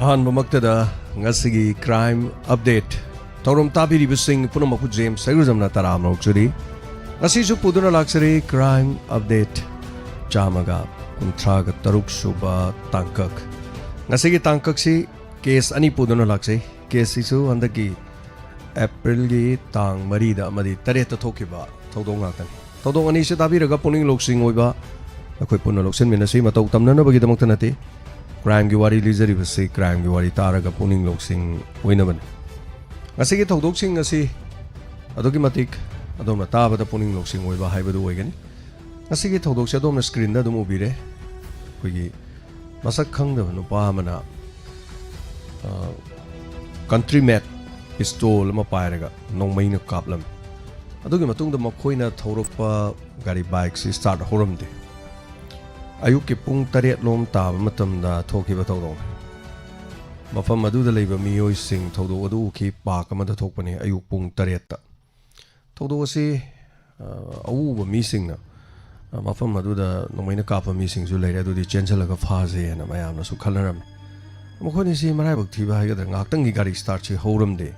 ꯑꯍꯥꯟꯕꯃꯛꯇꯗ ꯉꯁꯤꯒꯤ crime update ꯊꯧꯔꯝ ꯇꯥꯕꯤꯔꯤꯕꯁꯤꯡ ꯄꯨꯝꯅꯃꯛꯄꯨ ꯖꯦꯝꯁ ꯁꯩꯒ꯭ꯔꯨꯖꯝꯅ ꯇꯔꯥꯝꯅ ꯑꯣꯛꯆꯔꯤ ꯉꯁꯤꯁꯨ ꯄꯨꯗꯨꯅ ꯂꯥꯛꯆꯔꯤ ꯀ꯭ꯔꯥꯏꯝ ꯑꯞꯗꯦꯠ ꯆꯥꯝꯃꯒ ꯀꯨꯟꯊ꯭ꯔꯥꯒ ꯇꯔꯨꯛ ꯁꯨꯕ ꯇꯥꯡꯀꯛ ꯉꯁꯤꯒꯤ ꯇꯥꯡꯀꯛꯁꯤ ꯀꯦꯁ ꯑꯅꯤ ꯄꯨꯗꯨꯅ ꯂꯥꯛꯆꯩ ꯀꯦꯁꯁꯤꯁꯨ ꯍꯟꯗꯛꯀꯤ ꯑꯦꯄ꯭ꯔꯤꯜꯒꯤ ꯇꯥꯡ 3ꯗ ꯑꯃꯗꯤ 8ꯇ ꯊꯣꯛꯈꯤꯕ ꯊꯧꯗꯣꯛ ꯉꯥꯛꯇꯅꯤ ꯊꯧꯗꯣꯛ ꯑꯅꯤꯁꯤ ꯇꯥꯕꯤꯔꯒ ꯄꯨꯛꯅꯤꯡ ꯂꯧꯁꯤꯡ ꯑꯣꯏꯕ ꯑꯩꯈꯣꯏ ꯄꯨꯟꯅ ꯂꯧꯁꯤꯟꯃꯤꯟꯅꯁꯤ ꯃꯇꯧ ꯇꯝꯅꯅꯕꯒꯤꯗꯃꯛꯇ ꯅꯠꯇꯦ ꯀ꯭ꯔꯥꯏꯝꯒꯤ ꯋꯥꯔꯤ ꯂꯤꯖꯔꯤꯕꯁꯤ ꯀ꯭ꯔꯥꯏꯝꯒꯤ ꯋꯥꯔꯤ ꯇꯥꯔꯒ ꯄꯨꯛꯅꯤꯡ ꯂꯧꯁꯤꯡ ꯑꯣꯏꯅꯕꯅꯤ ꯉꯁꯤꯒꯤ ꯊꯧꯗꯣꯛꯁꯤꯡ ꯑꯁꯤ ꯑꯗꯨꯛꯀꯤ ꯃꯇꯤꯛ ꯑꯗꯣꯝꯅ ꯇꯥꯕꯗ ꯄꯨꯛꯅꯤꯡ ꯂꯧꯁꯤꯡ ꯑꯣꯏꯕ ꯍꯥꯏꯕꯗꯨ ꯑꯣꯏꯒꯅꯤ ꯉꯁꯤꯒꯤ ꯊꯧꯗꯣꯛꯁꯤ ꯑꯗꯣꯝꯅ ꯁ꯭ꯀ꯭ꯔꯤꯟꯗ ꯑꯗꯨꯝ ꯎꯕꯤꯔꯦ ꯑꯩꯈꯣꯏꯒꯤ ꯃꯁꯛ ꯈꯪꯗꯕ ꯅꯨꯄꯥ ꯑꯃꯅ ꯀꯟꯇ꯭ꯔꯤ ꯃꯦꯠ ꯄꯤꯁꯇꯣꯜ ꯑꯃ ꯄꯥꯏꯔꯒ ꯅꯣꯡꯃꯩꯅ ꯀꯥꯞꯂꯝꯃꯤ ꯑꯗꯨꯒꯤ ꯃꯇꯨꯡꯗ ꯃꯈꯣꯏꯅ ꯊꯧꯔꯛꯄ ꯒꯥꯔꯤ ꯕꯥꯏꯛꯁꯤ ꯁ꯭ꯇꯥꯔꯠ ꯍꯧꯔꯝꯗꯦ ꯑꯌꯨꯛꯀꯤ ꯄꯨꯡ 8 ꯇꯥꯕ ꯃꯇꯝꯗ ꯊꯣꯛꯈꯤꯕ ꯊꯧꯗꯣꯛꯅꯤ ꯃꯐꯝ ꯑꯗꯨꯗ ꯂꯩꯕ ꯃꯤꯑꯣꯏꯁꯤꯡ ꯊꯧꯗꯣꯛ ꯑꯗꯨ ꯎꯈꯤ ꯄꯥꯔꯛ ꯑꯃꯗ ꯊꯣꯛꯄꯅꯤ ꯑꯌꯨꯛ ꯄꯨꯡ 8ꯗ ꯊꯧꯗꯣꯛ ꯑꯁꯤ ꯑꯎꯕ ꯃꯤꯁꯤꯡꯅ ꯃꯐꯝ ꯑꯗꯨꯗ ꯅꯣꯡꯃꯩꯅ ꯀꯥꯞꯄ ꯃꯤꯁꯤꯡꯁꯨ ꯂꯩꯔꯦ ꯑꯗꯨꯗꯤ ꯆꯦꯟꯁꯤꯜꯂꯒ ꯐꯥꯖꯦꯅ ꯃꯌꯥꯝꯅꯁꯨ ꯈꯜꯅꯔꯝꯃꯤ ꯃꯈꯣꯏꯅꯁꯤ ꯃꯔꯥꯏꯕꯛ ꯊꯤꯕ ꯍꯥꯏꯒꯗ꯭ꯔꯥ ꯉꯥꯏꯍꯥꯛꯇꯪꯒꯤ ꯒꯥꯔꯤ ꯁ꯭ꯇꯥꯔꯠꯁꯤ ꯍꯧꯔꯝꯗꯦ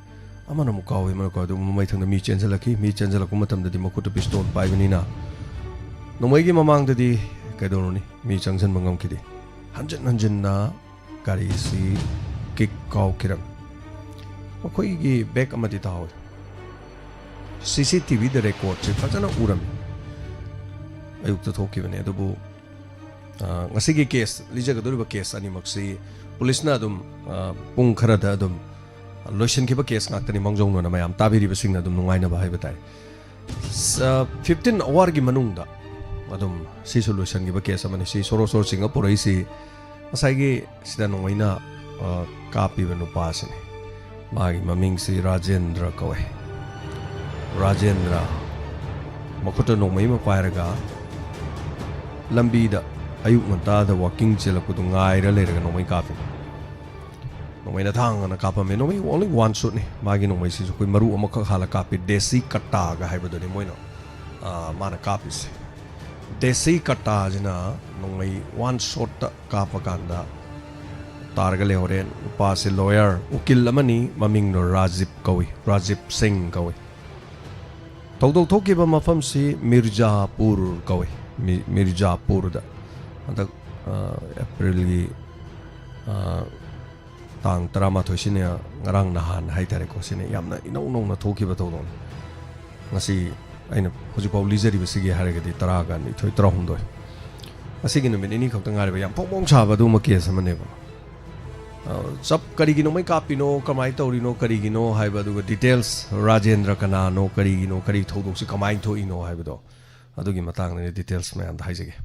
ꯑꯃꯅ ꯑꯃꯨꯛ ꯀꯥꯎꯏ ꯑꯃꯅ ꯀꯥꯎꯏ ꯑꯗꯨ ꯃꯃꯩꯊꯪꯗ ꯃꯤ ꯆꯦꯟꯁꯤꯜꯂꯛꯈꯤ ꯃꯤ ꯆꯦꯟꯁꯤꯜꯂꯛꯄ ꯃꯇꯝꯗꯗꯤ ꯃꯈꯨꯠꯇ ꯄꯤꯁꯇꯣꯜ ꯄꯥꯏꯕꯅꯤꯅ ꯅꯣꯡꯃꯩꯒꯤ ꯃꯃꯥꯡꯗꯗꯤ ꯀꯩꯗꯧꯔꯨꯅꯤ ꯃꯤ ꯆꯪꯁꯤꯟꯕ ꯉꯝꯈꯤꯗꯦ ꯍꯟꯖꯤꯟ ꯍꯟꯖꯤꯟꯅ ꯒꯥꯔꯤꯁꯤ ꯀꯤꯛ ꯀꯥꯎꯈꯤꯔꯝꯃꯤ ꯃꯈꯣꯏꯒꯤ ꯕꯦꯛ ꯑꯃꯗꯤ ꯇꯥꯍꯧꯏ CCTVꯗ ꯔꯦꯀꯣꯔꯠꯁꯤ ꯐꯖꯅ ꯎꯔꯝꯃꯤ ꯑꯌꯨꯛꯇ ꯊꯣꯛꯈꯤꯕꯅꯤ ꯑꯗꯨꯕꯨ ꯉꯁꯤꯒꯤ ꯀꯦꯁ ꯂꯤꯖꯒꯗꯧꯔꯤꯕ ꯀꯦꯁ ꯑꯅꯤꯃꯛꯁꯤ ꯄꯨꯂꯤꯁꯅ ꯑꯗꯨꯝ ꯄꯨꯡ ꯈꯔꯗ ꯑꯗꯨꯝ ꯂꯣꯏꯁꯤꯟꯈꯤꯕ ꯀꯦꯁ ꯉꯥꯛꯇꯅꯤ ꯃꯥꯡꯖꯧꯅꯅ ꯃꯌꯥꯝ ꯇꯥꯕꯤꯔꯤꯕꯁꯤꯡꯅ ꯑꯗꯨꯝ ꯅꯨꯡꯉꯥꯏꯅꯕ ꯍꯥꯏꯕ ꯇꯥꯏ 15 ꯑꯋꯥꯔꯒꯤ ꯃꯅꯨꯡꯗ ꯑꯗꯨꯝ ꯁꯤꯁꯨ ꯂꯣꯏꯁꯤꯟꯈꯤꯕ ꯀꯦꯁ ꯑꯃꯅꯤ ꯁꯤ ꯁꯣꯔꯣ ꯁꯣꯔꯣꯁꯤꯡꯒ ꯄꯨꯔꯛꯏꯁꯤ ꯉꯁꯥꯏꯒꯤ ꯁꯤꯗ ꯅꯣꯡꯃꯩꯅ ꯀꯥꯞꯄꯤꯕ ꯅꯨꯄꯥꯁꯤꯅꯤ ꯃꯥꯒꯤ ꯃꯃꯤꯡꯁꯤ ꯔꯥꯖꯦꯟꯗ꯭ꯔ ꯀꯧꯋꯦ ꯔꯥꯖꯦꯟꯗ꯭ꯔ ꯃꯈꯨꯠꯇ ꯅꯣꯡꯃꯩ ꯑꯃ ꯄꯥꯏꯔꯒ ꯂꯝꯕꯤꯗ ꯑꯌꯨꯛ ꯉꯟꯇꯥꯗ ꯋꯥꯛꯀꯤꯡ ꯆꯦꯜꯂꯛꯄꯗꯨ ꯉꯥꯏꯔ ꯂꯩꯔꯒ ꯅꯣꯡꯃꯩ ꯀꯥꯞꯄꯤ ꯅꯣꯡꯃꯩꯅ ꯊꯥꯡꯒꯅ ꯀꯥꯞꯄꯝꯃꯤ ꯅꯣꯡꯃꯩ ꯑꯣꯟꯂꯤ ꯋꯥꯟ ꯁꯨꯠꯅꯤ ꯃꯥꯒꯤ ꯅꯣꯡꯃꯩꯁꯤꯁꯨ ꯑꯩꯈꯣꯏ ꯃꯔꯨ ꯑꯃꯈꯛ ꯍꯥꯜꯂ ꯀꯥꯞꯄꯤ ꯗꯦꯁꯤ ꯀꯠꯇꯥꯒ ꯍꯥꯏꯕꯗꯨꯅꯤ ꯃꯣꯏꯅ ꯃꯥꯅ ꯀꯥꯞꯄꯤꯁꯦ ꯗꯦꯁꯤ ꯀꯠꯇꯥꯁꯤꯅ ꯅꯣꯡꯃꯩ ꯋꯥꯟ ꯁꯣꯠꯇ ꯀꯥꯞꯄ ꯀꯥꯟꯗ ꯇꯥꯔꯒ ꯂꯩꯍꯧꯔꯦ ꯅꯨꯄꯥꯁꯤ ꯂꯣꯌꯔ ꯎꯀꯤꯜ ꯑꯃꯅꯤ ꯃꯃꯤꯡꯅ ꯔꯥꯖꯤꯕ ꯀꯧꯏ ꯔꯥꯖꯤꯕ ꯁꯤꯡ ꯀꯧꯏ ꯊꯧꯗꯣꯛ ꯊꯣꯛꯈꯤꯕ ꯃꯐꯝꯁꯤ ꯃꯤꯔꯖꯥꯄꯨꯔ ꯀꯧꯏ ꯃꯤꯔꯖꯥꯄꯨꯔꯗ ꯍꯟꯗꯛ ꯑꯦꯄ꯭ꯔꯤꯜꯒꯤ ꯇꯥꯡ 18ꯁꯤꯅ ꯉꯔꯥꯡ ꯅꯍꯥꯟ ꯍꯥꯏꯇꯥꯔꯦꯀꯣ ꯁꯤꯅ ꯌꯥꯝꯅ ꯏꯅꯧ ꯅꯧꯅ ꯊꯣꯛꯈꯤꯕ ꯊꯧꯗꯣꯛꯅꯤ ꯉꯁꯤ ꯑꯩꯅ ꯍꯧꯖꯤꯛꯐꯥꯎ ꯂꯤꯖꯔꯤꯕꯁꯤꯒꯤ ꯍꯥꯏꯔꯒꯗꯤ 12 13 ꯑꯁꯤꯒꯤ ꯅꯨꯃꯤꯠ ꯅꯤꯅꯤ ꯈꯛꯇ ꯉꯥꯏꯔꯤꯕ ꯌꯥꯝ ꯐꯣꯡ ꯐꯣꯡ ꯁꯥꯕ ꯑꯗꯨꯒꯨꯝꯕ ꯀꯦꯁ ꯑꯃꯅꯦꯕ ꯆꯞ ꯀꯔꯤꯒꯤꯅꯣ ꯃꯩ ꯀꯥꯞꯄꯤꯅꯣ ꯀꯃꯥꯏꯅ ꯇꯧꯔꯤꯅꯣ ꯀꯔꯤꯒꯤꯅꯣ ꯍꯥꯏꯕ ꯑꯗꯨꯒ ꯗꯤꯇꯦꯜꯁ ꯔꯥꯖꯦꯟꯗ꯭ꯔ ꯀꯅꯥꯅꯣ ꯀꯔꯤꯒꯤꯅꯣ ꯀꯔꯤ ꯊꯧꯗꯣꯛꯁꯤ ꯀꯃꯥꯏꯅ ꯊꯣꯛꯏꯅꯣ ꯍꯥꯏꯕꯗꯣ ꯑꯗꯨꯒꯤ ꯃꯇꯥꯡꯗꯅꯤ ꯗꯤꯇꯦꯜꯁ ꯃꯌꯥꯝꯗ ꯍꯥꯏꯖꯒꯦ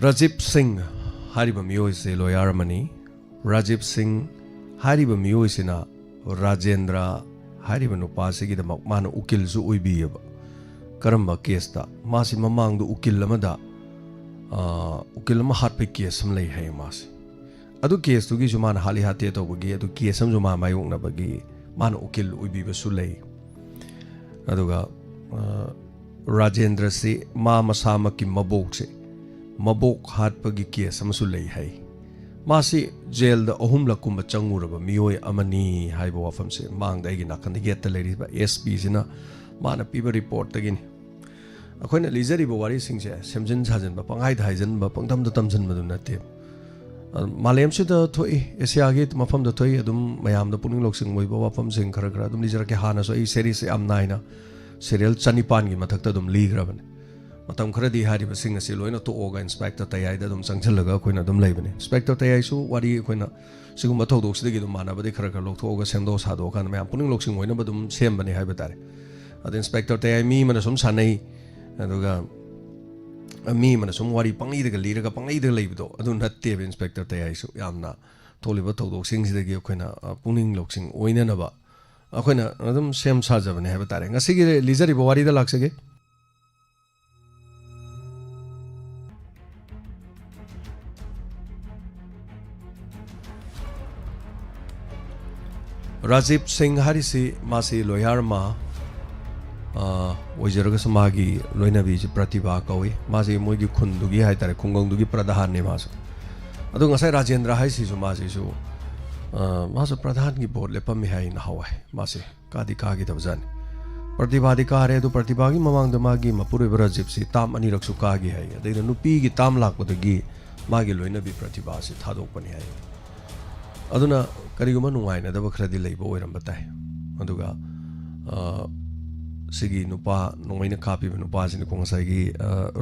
ꯔꯥꯖꯤꯕ ꯁꯤꯡ ꯍꯥꯏꯔꯤꯕ ꯃꯤꯑꯣꯏꯁꯦ ꯂꯣꯌꯔ ꯑꯃꯅꯤ ꯔꯥꯖꯤꯕ ꯁꯤꯡ ꯍꯥꯏꯔꯤꯕ ꯃꯤꯑꯣꯏꯁꯤꯅ ꯔꯥꯖꯦꯟꯗ꯭ꯔ ꯍꯥꯏꯔꯤꯕ ꯅꯨꯄꯥꯁꯤꯒꯤꯗꯃꯛ ꯃꯥꯅ ꯎꯀꯤꯜꯁꯨ ꯑꯣꯏꯕꯤꯌꯦꯕ ꯀꯔꯝꯕ ꯀꯦꯁꯇ ꯃꯥꯁꯤ ꯃꯃꯥꯡꯗ ꯎꯀꯤल ꯑꯃ ꯍꯥꯠꯄꯒꯤ ꯀꯦꯁ ꯑꯃ ꯂꯩ ꯍꯥꯏꯌꯦ ꯃꯥꯁꯤ ꯑꯗꯨ ꯀꯦꯁꯇꯨꯒꯤꯁꯨ ꯃꯥꯅ ꯍꯥꯠꯂꯤ ꯍꯥꯠꯇꯦ ꯇꯧꯕꯒꯤ ꯑꯗꯨ ꯀꯦꯁ ꯑꯃꯁꯨ ꯃꯥ ꯃꯥꯌꯣꯛꯅꯕꯒꯤ ꯃꯥꯅ ꯎꯀꯤꯜ ꯑꯣꯏꯕꯤꯕꯁꯨ ꯂꯩ ꯑꯗꯨꯒ ꯔꯥꯖꯦꯟꯗ꯭ꯔꯁꯤ ꯃꯥ ꯃꯁꯥꯃꯛꯀꯤ ꯃꯕꯣꯛ ꯍꯥꯠꯄꯒꯤ ꯀꯦꯁ ꯑꯃꯁꯨ ꯂꯩ ꯍꯥꯏ ꯃꯥꯁꯤ ꯖꯦꯜꯗ 3 ꯆꯪꯉꯨꯔꯕ ꯃꯤꯑꯣꯏ ꯑꯃꯅꯤ ꯍꯥꯏꯕ ꯋꯥꯐꯝꯁꯦ ꯃꯥꯡꯗ ꯑꯩꯒꯤ ꯅꯥꯀꯟꯗ ꯌꯦꯠꯇ ꯂꯩꯔꯤꯕ SP ꯁꯤꯅ ꯃꯥꯅ ꯄꯤꯕ ꯔꯤꯄꯣꯔꯠꯇꯒꯤꯅꯤ ꯑꯩꯈꯣꯏꯅ ꯂꯤꯖꯔꯤꯕ ꯋꯥꯔꯤꯁꯤꯡꯁꯦ ꯁꯦꯝꯖꯤꯟ ꯁꯥꯖꯤꯟꯕ ꯄꯪꯍꯥꯏꯗ ꯍꯥꯏꯖꯤꯟꯕ ꯄꯪꯇꯝꯗ ꯇꯝꯖꯤꯟꯕꯗꯨ ꯅꯠꯇꯦ ꯃꯥꯂꯦꯝꯁꯤꯗ ꯊꯣꯛꯏ ꯑꯦꯁꯤꯌꯥꯒꯤ ꯃꯐꯝꯗ ꯊꯣꯛꯏ ꯑꯗꯨꯝ ꯃꯌꯥꯝꯗ ꯄꯨꯛꯅꯤꯡ ꯂꯧꯁꯤꯡ ꯑꯣꯏꯕ ꯋꯥꯐꯝꯁꯤꯡ ꯈꯔ ꯑꯗꯨꯝ ꯂꯤꯖꯔꯛꯀꯦ ꯍꯥꯟꯅꯁꯨ ꯑꯩ ꯁꯦꯔꯤꯁ ꯌꯥꯝ ꯅꯥꯏꯅ ꯁꯦꯔꯤꯌꯦꯜ 900ꯒꯤ ꯃꯊꯛꯇ ꯑꯗꯨꯝ ꯂꯤꯈ꯭ꯔꯕꯅꯤ ꯃꯇꯝ ꯈꯔꯗꯤ ꯍꯥꯏꯔꯤꯕꯁꯤꯡ ꯑꯁꯤ ꯂꯣꯏꯅ ꯇꯣꯛꯑꯒ ꯏꯟꯁꯄꯦꯛꯇꯔ ꯇꯌꯥꯏꯗ ꯑꯗꯨꯝ ꯆꯪꯁꯤꯜꯂꯒ ꯑꯩꯈꯣꯏꯅ ꯑꯗꯨꯝ ꯂꯩꯕꯅꯤ ꯏꯟꯁꯄꯦꯛꯇꯔ ꯇꯌꯥꯏꯁꯨ ꯋꯥꯔꯤ ꯑꯩꯈꯣꯏꯅ ꯁꯤꯒꯨꯝꯕ ꯊꯧꯗꯣꯛꯁꯤꯗꯒꯤ ꯑꯗꯨꯝ ꯃꯥꯟꯅꯕꯗꯤ ꯈꯔ ꯂꯧꯊꯣꯛꯑꯒ ꯁꯦꯝꯗꯣꯛ ꯁꯥꯗꯣꯛꯑꯀꯥꯟꯗ ꯃꯌꯥꯝ ꯄꯨꯛꯅꯤꯡ ꯂꯧꯁꯤꯡ ꯑꯣꯏꯅꯕ ꯑꯗꯨꯝ ꯁꯦꯝꯕꯅꯤ ꯍꯥꯏꯕ ꯇꯥꯔꯦ ꯑꯗ ꯏꯟꯁꯄꯦꯛꯇꯔ ꯇꯌꯥꯏ ꯃꯤ ꯑꯃꯅ ꯁꯨꯝ ꯁꯥꯟꯅꯩ ꯑꯗꯨꯒ ꯃꯤ ꯑꯃꯅ ꯁꯨꯝ ꯋꯥꯔꯤ ꯄꯪꯂꯤꯗꯒ ꯂꯤꯔꯒ ꯄꯪꯂꯩꯗꯒ ꯂꯩꯕꯗꯣ ꯑꯗꯨ ꯅꯠꯇꯦꯕ ꯏꯟꯁꯄꯦꯛꯇꯔ ꯇꯌꯥꯏꯁꯨ ꯌꯥꯝꯅ ꯊꯣꯛꯂꯤꯕ ꯊꯧꯗꯣꯛꯁꯤꯡꯁꯤꯗꯒꯤ ꯑꯩꯈꯣꯏꯅ ꯄꯨꯛꯅꯤꯡ ꯂꯧꯁꯤꯡ ꯑꯣꯏꯅꯅꯕ ꯑꯩꯈꯣꯏꯅ ꯑꯗꯨꯝ ꯁꯦꯝ ꯁꯥꯖꯕꯅꯤ ꯍꯥꯏꯕ ꯇꯥꯔꯦ ꯉꯁꯤꯒꯤ ꯂꯤꯖꯔꯤꯕ ꯋꯥꯔꯤꯗ ꯂꯥꯛꯆꯒꯦ ꯔꯥꯖꯤꯕ ꯁꯤꯡ ꯍꯥꯏꯔꯤꯁꯤ ꯃꯥꯁꯤ ꯂꯣꯌꯔ ꯑꯃ ꯑꯣꯏꯖꯔꯒꯁꯨ ꯃꯥꯒꯤ ꯂꯣꯏꯅꯕꯤꯁꯤ ꯄ꯭ꯔꯇꯤꯚꯥ ꯀꯧꯏ ꯃꯥꯁꯤ ꯃꯣꯏꯒꯤ ꯈꯨꯟꯗꯨꯒꯤ ꯍꯥꯏꯇꯥꯔꯦ ꯈꯨꯡꯒꯪꯗꯨꯒꯤ ꯄ꯭ꯔꯙꯥꯟꯅꯤ ꯃꯥꯁꯨ ꯑꯗꯣ ꯉꯁꯥꯏ ꯔꯥꯖꯦꯟꯗ꯭ꯔ ꯍꯥꯏꯁꯤꯁꯨ ꯃꯥꯁꯤꯁꯨ मासु प्रधान की बोर्ड ले पम्मी है ना हवा है मासे कादी कागी दबजानी प्रतिभादी कारे तो प्रतिभागी ममांग दमागी मपुरे बराजिब सी ताम अनि रक्षु कागी है अदे नुपी की ताम लाख पदगी मागी लोइना भी प्रतिभा से थादोक पनी है अदुना करिगुमा नुंगाइना दब खरदी लेबो ओइरम बताय अदुगा सिगी नुपा नोंगैना कापी नुपा सिनि को ngसाइगी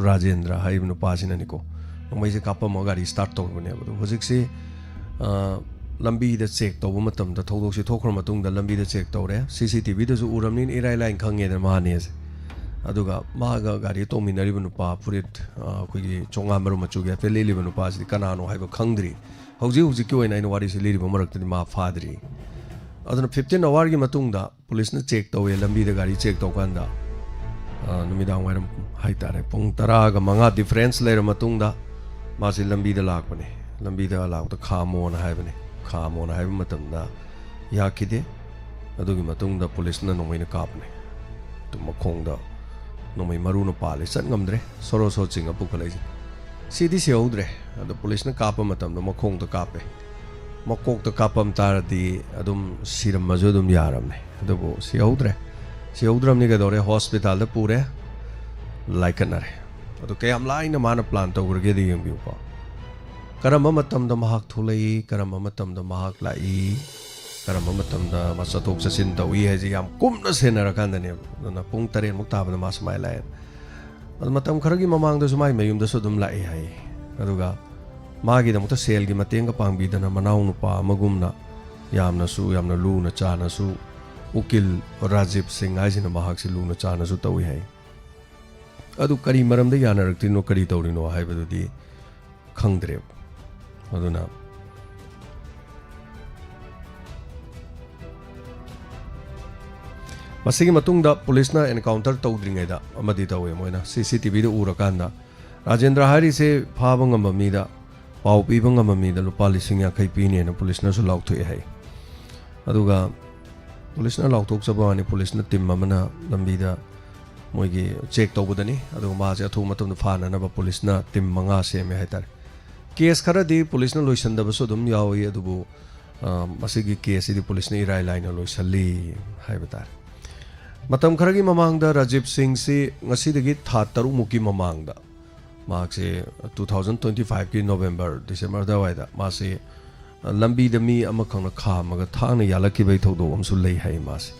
राजेंद्र हाइब नुपा सिननिको नोंगैसे कापम गाड़ी स्टार्ट तौबने अदु होजिक से लंबी द चेक तौब मतम द थौदोक से थोखर मतुंग द लंबी द चेक तौरे सीसीटीवी दसु उरमनिन इराई लाइन खंगे द माने अदुगा मागा गाड़ी तोमिनरिब नुपा फुरित अखोगी चोंगा मरु मचुगे फेले लिब नुपा सि कनानो हाइब खंगद्री हौजी हौजी की ओइना इन वारी से लिरिब मरक्तनि मा फाद्री अदुना 15 आवर की मतुंग दा पुलिस ने चेक तौवे लंबी द गाड़ी चेक तौकांदा नुमिदांग वाइरम हाइतारे पुंग 10 गा मंगा डिफरेंस लेर मतुंग दा मासि लंबी द लाकपने लंबी द लाक द खामोन हाइबने खामोन हाइब मतमदा याखिदे अदुगी मतुंग द पुलिस न नोमैना कापने तो मखोंग द नोमै मरु न पाले सत ngамद्रे सोरो सो चिंग पुखलै सिदि सेउद्रे अद पुलिस न काप मतम द मखोंग द कापे मकोक the कापम तारदि अदुम Siram मजु अदुम यारमने adobo सेउद्रमनि गदोरे hospital the पुरे लाइकनरे अदु कयम लाइन माना प्लान तौरगे दि यंबिउपा करम मतम द महक थुलै करम मतम द महक लाई करम मतम द मसतोक ससिन तौई है याम कुमना सेनर कांदने न पुंग 3 मुक ताबन मा समाय लाय अद मतम खरगी ममांग द सुमाय मयुम द सुदुम लाई है अदुगा मागी द मुत सेल की मतेंग पांगबी दन मनाउ नुपा मगुमना यामना लूना चानसु उकिल राजीव सिंह आइसिन महक सि लूना चानसु तौई है अदु करी मरम द यानरक्तिनो करी तौरिनो हाइबदुदी खंगद्रे अदुना मसिगी मतुंग दा पुलिस ना एनकाउंटर तौद्रिंगै दा अमदि तौवे मोइना सीसीटीवी द उरकांदा राजेंद्र हारी से फाबंग ममीदा पाउ पीबंग ममीदा लुपा लिसिंग याखै पीने न पुलिस ना सु लाउथुए है अदुगा पुलिस ना लाउथोक सबवानी पुलिस ना टीम ममना लंबीदा मोइगी चेक तौबदनी अदुगा माजे अथु मतम फाना न पुलिस ना टीम मंगा सेमे हैतार केस खरदी पुलिस ना लोइसंदबसु दुम यावी अदुबु मसिगी केस इदि पुलिस ने इराई लाइन लोइसल्ली हाइबतार मतम खरगी ममांग दा राजीव सिंह से ngasi था 3 मुकी ममांग दा मासे 2025 की नवंबर दिसंबर दा वाइदा मासे लंबी दमी अमा खंगना खामगा थांगना यालकिबै थौदो अमसु लई है मासे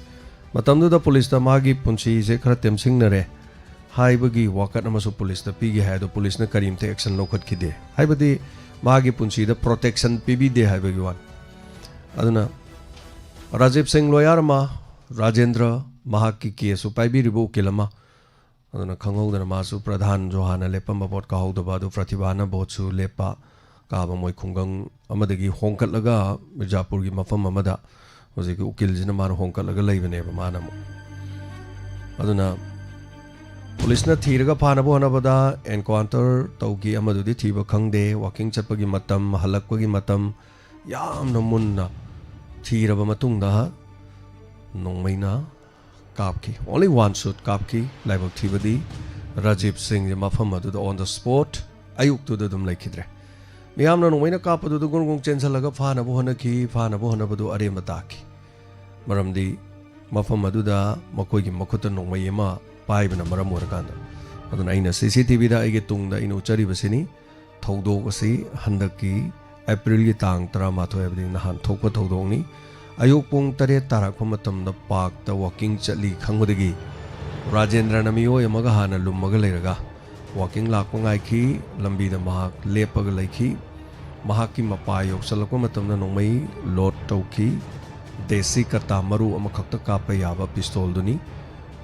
मतम दा पुलिस दा मागी पुंसी से खर तेमसिंगनरे हाइबगी वाकत अमसु पुलिस दा पीगे है दो पुलिस ने करीमते एक्शन लोखत खिदे हाइबदी मागी पुंसी दा प्रोटेक्शन पीबी दे हाइबगी वन अदुना राजीव सिंह लॉयर मा राजेंद्र महाकी केस पाइबिरिबो उकिलमा अदुना खंगौदना मासु प्रधान जोहाना लेपम बोट काहौदबा दु प्रतिभाना बोटसु लेपा काबा मोय खुंगंग अमदगी होंकटलगा मिर्जापुर की मफम अमदा होजेकी उकिल जिना मार होंकटलगा लेबने माना मो अदुना पुलिस ना थीरगा फानबो हनबदा एनकाउंटर तौगी अमदुदी थीबा खंगदे वाकिंग चटपगी मतम हलकपगी मतम यामना मुन्ना थीरबा मतुंगदा नोंमैना कापकी ओनली वन शॉट कापकी लाइबक थीबदी राजीव सिंह मफम अदुदा ऑन द स्पॉट अयुक तुद दुम लेखिद्रे मियामना नोंमैना कापदु गुंगुंग चेंसलगा फानबो हनबदु अरे मताकी मरमदी मफम अदुदा मकोगी मखुत नोंमैमा पाइबना मरम ओरकांदा अदुना आइना सीसीटीवी दा आइगे तुंगदा इन उचरिबसिनी थौदोगसि हंदकी अप्रैल की तांग 13 एबदी नहान थोकपा थौदोंनी अयुक पुंग 3 तारक मतमदा पार्क ता वॉकिंग चली खंगदगी राजेंद्र नमियो यमगा हाना लुमगा लेरगा वॉकिंग लाकपा गाइखी लंबी दा महाक लेपगा लैखी महाकी मपा योक्सलको मतमदा नोंमै लोड तौखी देसी कता मरु अमखक्ता कापा याबा पिस्तौल दुनी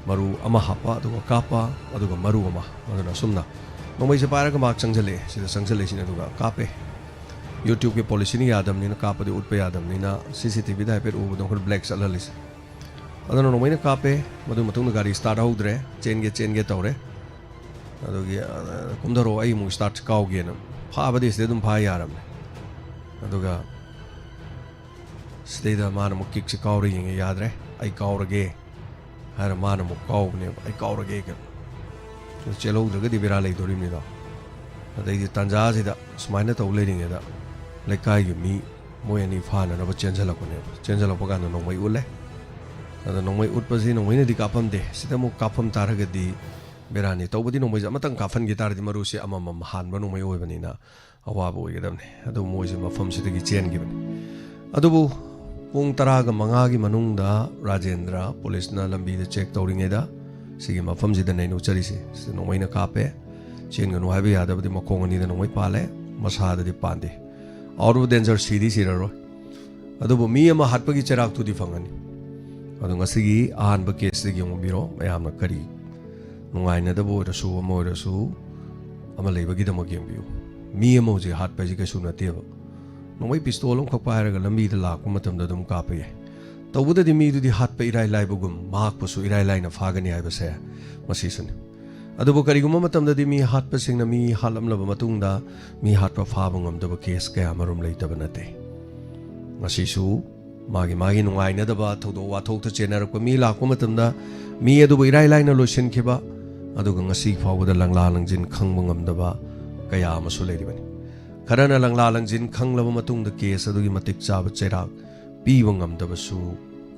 मरु अमा हापा अदुगा कापा अदुगा मरु अमा अदुना सुमना नोंमै से पारगा माक चंगजले सिदा संगजले सिना अदुगा कापे यूट्यूब के पॉलिसी नहीं यादम नहीं ना कापदे उठपे यादम नहीं ना सीसीटीवी दा पे उबदो खर ब्लैक चललिस अदुना नोंमै कापे मदु मतुंग गाड़ी स्टार्ट होद्रे चेनगे तौरे अदुगी कुमदरो आई मु स्टार्ट काउगे न फाबदे से दुम फा यारम अदुगा स्टेदा मान मु किक से काउरे यंगे यादरे आई काउरगे हर मान मु काउने आई काउरगे के चलो उधरगे दिबेरा लेदोरिमिदा अदैदि तंजा सिदा सुमाइना तौ लेरिंगेदा ꯂꯩꯀꯥꯏꯒꯤ ꯃꯤ ꯃꯣꯏ ꯑꯅꯤ ꯐꯥꯅꯅꯕ ꯆꯦꯟꯖꯜꯂꯛꯄ ꯀꯥꯟꯗ ꯅꯣꯡꯃꯩ ꯎꯠꯂꯦ ꯑꯗ ꯅꯣꯡꯃꯩ ꯎꯠꯄꯁꯤ ꯅꯣꯡꯃꯩꯅꯗꯤ ꯀꯥꯞꯐꯝꯗꯦ ꯁꯤꯗ ꯑꯃꯨꯛ ꯀꯥꯞꯐꯝ ꯇꯥꯔꯒꯗꯤ ꯕꯦꯔꯥꯅꯤ ꯇꯧꯕꯗꯤ ꯅꯣꯡꯃꯩꯁꯦ ꯑꯃꯇꯪ ꯀꯥꯞꯍꯟꯒꯦ ꯇꯥꯔꯗꯤ ꯃꯔꯨꯁꯤ ꯑꯃꯃꯝ ꯍꯥꯟꯕ ꯅꯣꯡꯃꯩ ꯑꯣꯏꯕꯅꯤꯅ ꯑꯋꯥꯕ ꯑꯣꯏꯒꯗꯕꯅꯤ ꯑꯗꯨ ꯃꯣꯏꯁꯦ ꯃꯐꯝꯁꯤꯗꯒꯤ ꯆꯦꯟꯈꯤꯕꯅꯤ ꯑꯗꯨꯕꯨ ꯄꯨꯡ 10:05ꯒꯤ ꯃꯅꯨꯡꯗ ꯔꯥꯖꯦꯟꯗ꯭ꯔ ꯄꯨꯂꯤꯁꯅ ꯂꯝꯕꯤꯗ ꯆꯦꯛ ꯇꯧꯔꯤꯉꯩꯗ ꯁꯤꯒꯤ ꯃꯐꯝꯁꯤꯗ ꯅꯩꯅꯧꯆꯔꯤꯁꯦ ꯁꯤꯗ ꯅꯣꯡꯃꯩꯅ ꯀꯥꯞꯄꯦ ꯆꯦꯟꯒꯅꯨ ꯍꯥꯏꯕ ꯌꯥꯗꯕꯗꯤ ꯃꯈꯣꯡ ꯑꯅꯤꯗ ꯅꯣꯡꯃꯩ ꯄꯥꯜꯂꯦ ꯃꯁꯥꯗꯗꯤ ꯄꯥꯟꯗꯦ ꯑꯥꯎꯠ ꯑꯣꯐ ꯗꯦꯟꯖꯔ ꯁꯤꯗꯤ ꯁꯤꯔꯔꯣꯏ ꯑꯗꯨꯕꯨ ꯃꯤ ꯑꯃ ꯍꯥꯠꯄꯒꯤ ꯆꯩꯔꯥꯛꯇꯨꯗꯤ ꯐꯪꯒꯅꯤ ꯑꯗꯣ ꯉꯁꯤꯒꯤ ꯑꯍꯥꯟꯕ ꯀꯦꯁꯇꯒꯤ ꯌꯦꯡꯕꯤꯔꯣ ꯃꯌꯥꯝꯅ ꯀꯔꯤ ꯅꯨꯡꯉꯥꯏꯅꯗꯕ ꯑꯣꯏꯔꯁꯨ ꯑꯃ ꯑꯣꯏꯔꯁꯨ ꯑꯃ ꯂꯩꯕꯒꯤꯗꯃꯛ ꯌꯦꯡꯕꯤꯌꯨ ꯃꯤ ꯑꯃ ꯍꯧꯖꯤꯛ ꯍꯥꯠꯄ ꯍꯥꯏꯁꯤ ꯀꯩꯁꯨ ꯅꯠꯇꯦꯕ ꯅꯣꯡꯃꯩ ꯄꯤꯁꯇꯣꯜ ꯑꯃꯈꯛ ꯄꯥꯏꯔꯒ ꯂꯝꯕꯤꯗ ꯂꯥꯛꯄ ꯃꯇꯝꯗ ꯑꯗꯨꯝ ꯀꯥꯞꯄ ꯌꯥꯏ ꯇꯧꯕꯗꯗꯤ ꯃꯤꯗꯨꯗꯤ ꯍꯥꯠꯄ ꯏꯔꯥꯏ ꯂꯥꯏꯕꯒꯨꯝ ꯃꯍꯥꯛꯄꯨꯁꯨ ꯏꯔꯥꯏ ꯂꯥꯏꯅ ꯐꯥꯒꯅꯤ ꯍꯥꯏꯕꯁꯦ ꯃꯁꯤꯁꯨꯅꯤ ꯑꯗꯨꯕꯨ ꯀꯔꯤꯒꯨꯝꯕ ꯃꯇꯝꯗꯗꯤ ꯃꯤ ꯍꯥꯠꯄꯁꯤꯡꯅ ꯃꯤ ꯍꯥꯠꯂꯝꯂꯕ ꯃꯇꯨꯡꯗ ꯃꯤ ꯍꯥꯠꯄ ꯐꯥꯕ ꯉꯝꯗꯕ ꯀꯦꯁ ꯀꯌꯥ ꯃꯔꯨꯝ ꯂꯩꯇꯕ ꯅꯠꯇꯦ ꯉꯁꯤꯁꯨ ꯃꯥꯒꯤ ꯅꯨꯡꯉꯥꯏꯅꯗꯕ ꯊꯧꯗꯣꯛ ꯋꯥꯊꯣꯛꯇ ꯆꯦꯟꯅꯔꯛꯄ ꯃꯤ ꯂꯥꯛꯄ ꯃꯇꯝꯗ ꯃꯤ ꯑꯗꯨꯕꯨ ꯏꯔꯥꯏ ꯂꯥꯏꯅ ꯂꯣꯏꯁꯤꯟꯈꯤꯕ ꯑꯗꯨꯒ ꯉꯁꯤ ꯐꯥꯎꯕꯗ ꯂꯪꯂꯥ ꯂꯪꯖꯤꯟ ꯈꯪꯕ ꯉꯝꯗꯕ ꯀꯌా ꯑꯃꯁꯨ ꯂꯩꯔꯤꯕꯅꯤ ꯈꯔꯅ ꯂꯪꯂꯥ ꯂꯪꯖꯤꯟ ꯈꯪꯂꯕ ꯃꯇꯨꯡꯗ ꯀꯦꯁ ꯑꯗꯨꯒꯤ ꯃꯇꯤꯛ ꯆꯥꯕ ꯆꯩꯔꯥꯛ ꯄꯤꯕ ꯉꯝꯗꯕꯁꯨ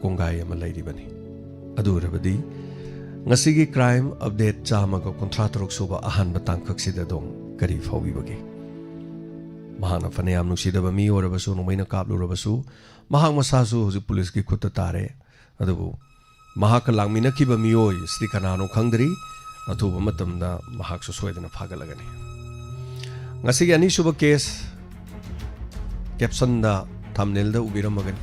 ꯀꯣꯡꯒꯥꯏ ꯑꯃ ꯂꯩꯔꯤꯕꯅꯤ ꯑꯗꯨ ꯑꯣꯏꯔꯕꯗꯤ ꯉꯁꯤꯒꯤ ꯀ꯭ꯔꯥꯏꯝ ꯑꯞꯗꯦꯠ 193 ꯁꯨꯕ ꯑꯍꯥꯟꯕ ꯇꯥꯡꯀꯛꯁꯤꯗ ꯑꯗꯨꯝ ꯀꯔꯤ ꯐꯥꯎꯕꯤꯕꯒꯦ ꯃꯍꯥꯛꯅ ꯐꯅꯌꯥꯝ ꯅꯨꯡꯁꯤꯗꯕ ꯃꯤ ꯑꯣꯏꯔꯕꯁꯨ ꯅꯣꯡꯃꯩꯅ ꯀꯥꯞꯂꯨꯔꯕꯁꯨ ꯃꯍꯥꯛ ꯃꯁꯥꯁꯨ ꯍꯧꯖꯤꯛ ꯄꯨꯂꯤꯁꯀꯤ ꯈꯨꯠꯇ ꯇꯥꯔꯦ ꯑꯗꯨꯕꯨ ꯃꯍꯥꯛꯀ ꯂꯥꯛꯃꯤꯟꯅꯈꯤꯕ ꯃꯤꯑꯣꯏ ꯑꯁꯤ ꯀꯅꯥꯅꯣ ꯈꯪꯗ꯭ꯔꯤ ꯑꯊꯨꯕ ꯃꯇꯝꯗ ꯃꯍꯥꯛꯁꯨ ꯁꯣꯏꯗꯅ ꯐꯥꯒꯠꯂꯒꯅꯤ ngasi ani suba case caption da thumbnail da ubiramagani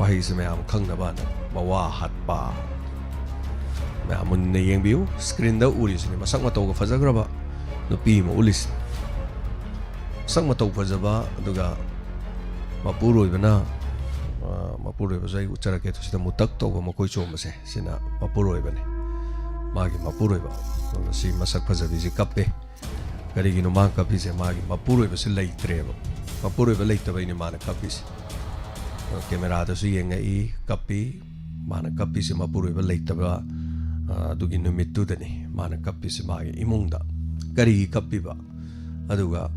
wahi se mayam khangna na mawa hatpa mamun ne yengbiu screen da uri sini masak matau ga fajagraba nupi ma ulis sak matau fajaba aduga mapuroi bana mapuroi bazai ucharake to sida mutak to ba makoi chomba se sina mapuroi bane magi mapuroi ba si masak fajabi ji kappe karigino ma kapi se magi mapuroi ba se leitreba mapuroi ba leitaba ini mana kapi se camera da su yenga I kapi mana kapi se mapuroi ba leitaba adugi numittu dani mana kapi se magi imungda karigi kapi ba aduga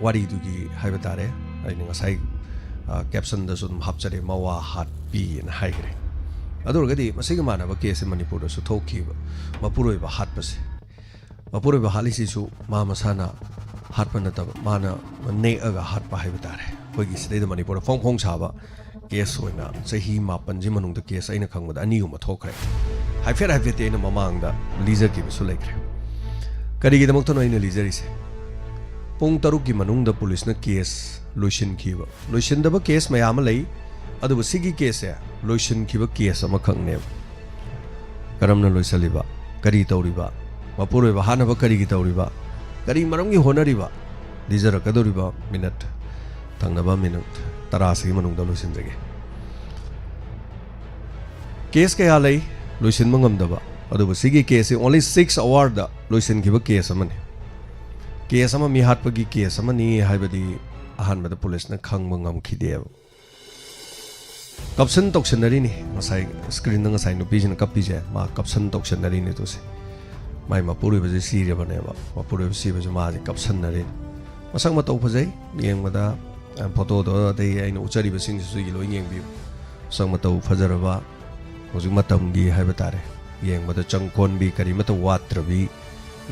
wari dugi haibatare aini ngasai caption da sudum hapchare mawa hat pi na haigre adurgadi masiga mana ba case manipur da su thoki ba mapuroi ba hat pase mapuroi ba halisi su ma masana hat pa nata mana ne aga hat pa haibatare hoigi sidai da manipur phong phong saba case hoina sahi ma panji manung da case aina khangba ani uma thokre haifet haifet ena mamang da lizer ki su lekre karigi da mokto aina lizer ise pung taruk ki manung da police na case loishin kiba loishin da ba case mayam lei adu sigi case ya loishin kiba case ama khangne karamna loisaliba kari tawriba mapuroi ba hana ba kari gi tawriba kari maram gi honariba dizara kadoriba minute thangnaba minute tarasi manung da loishin jage case kaya lei loishin mangam da ba adu sigi case only 6 hour da loishin kiba case amane case ama mi hatpagi case ama ni haibadi ahanbada police na khangba ngamkhideb caption toksanari ni ngasai screen na ngasai no page na kapije ma caption toksanari ni to se mai mapuri baje sire bane ba mapuri si baje ma je caption nari masang ma to phajai yengmada photo do dei aina uchari ba sing su gi loi yeng bi sang ma to phajaraba hojik matam gi haiba tare yengmada changkon bi kari mata watrabi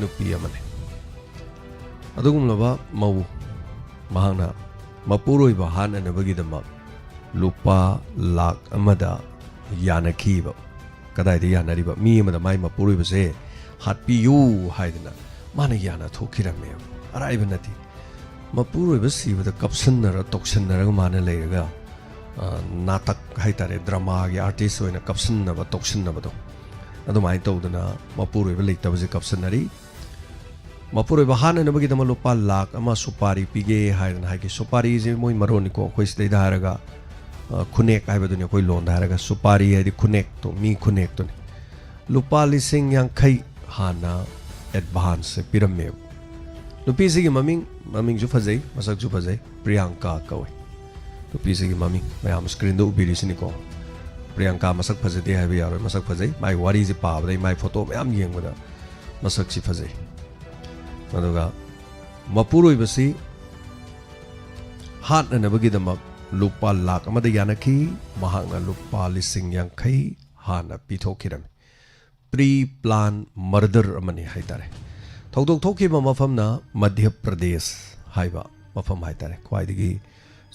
nupi amane adugumlaba mau mahana mapuroi ba han anabagi dama lupa lak amada yanakiba kadai de yanariba mi amada mai mapuroi ba se hatpi yu haidana mana yana thokirame araiba nati mapuroi ba siba da kapsannara toksannara mana leiraga natak haitare drama gi artist hoina kapsannaba toksannaba do adumai tawdana mapuroi ba leitaba je kapsannari mapuroi ba hana nabagi dama lupa lak ama supari pige hairan haiki supari je moi maroni ko khoi sidai da haraga khunek ai baduni koi lon da haraga supari ai khunek to mi khunek to lupa lising yang khai hana advance pyramid lupi sigi maming ju phajai masak ju phajai priyanka kawai lupi sigi maming mayam screen do ubiri sini ko priyanka masak phajai hai bi yaro masak phajai mai wari je pa badai mai photo mayam yengda masak si phajai aduga mapuroi basi ꯍꯥꯠꯅꯅꯕꯒꯤꯗꯃꯛ ꯂꯨꯄꯥ ꯂꯥꯛ ꯑꯃꯗ ꯌꯥꯅꯈꯤ ꯃꯍꯥꯛꯅ ꯂꯨꯄꯥ 50,000 ꯍꯥꯟꯅ ꯄꯤꯊꯣꯛꯈꯤꯔꯝꯃꯤ pre plan ꯃꯔꯗꯔ ꯑꯃꯅꯤ ꯍꯥꯏꯇꯥꯔꯦ ꯊꯧꯗꯣꯛ ꯊꯣꯛꯈꯤꯕ ꯃꯐꯝꯅ ꯃꯙ꯭ꯌ ꯄ꯭ꯔꯗꯦꯁ ꯍꯥꯏꯕ ꯃꯐꯝ ꯍꯥꯏꯇꯥꯔꯦ ꯈ꯭ꯋꯥꯏꯗꯒꯤ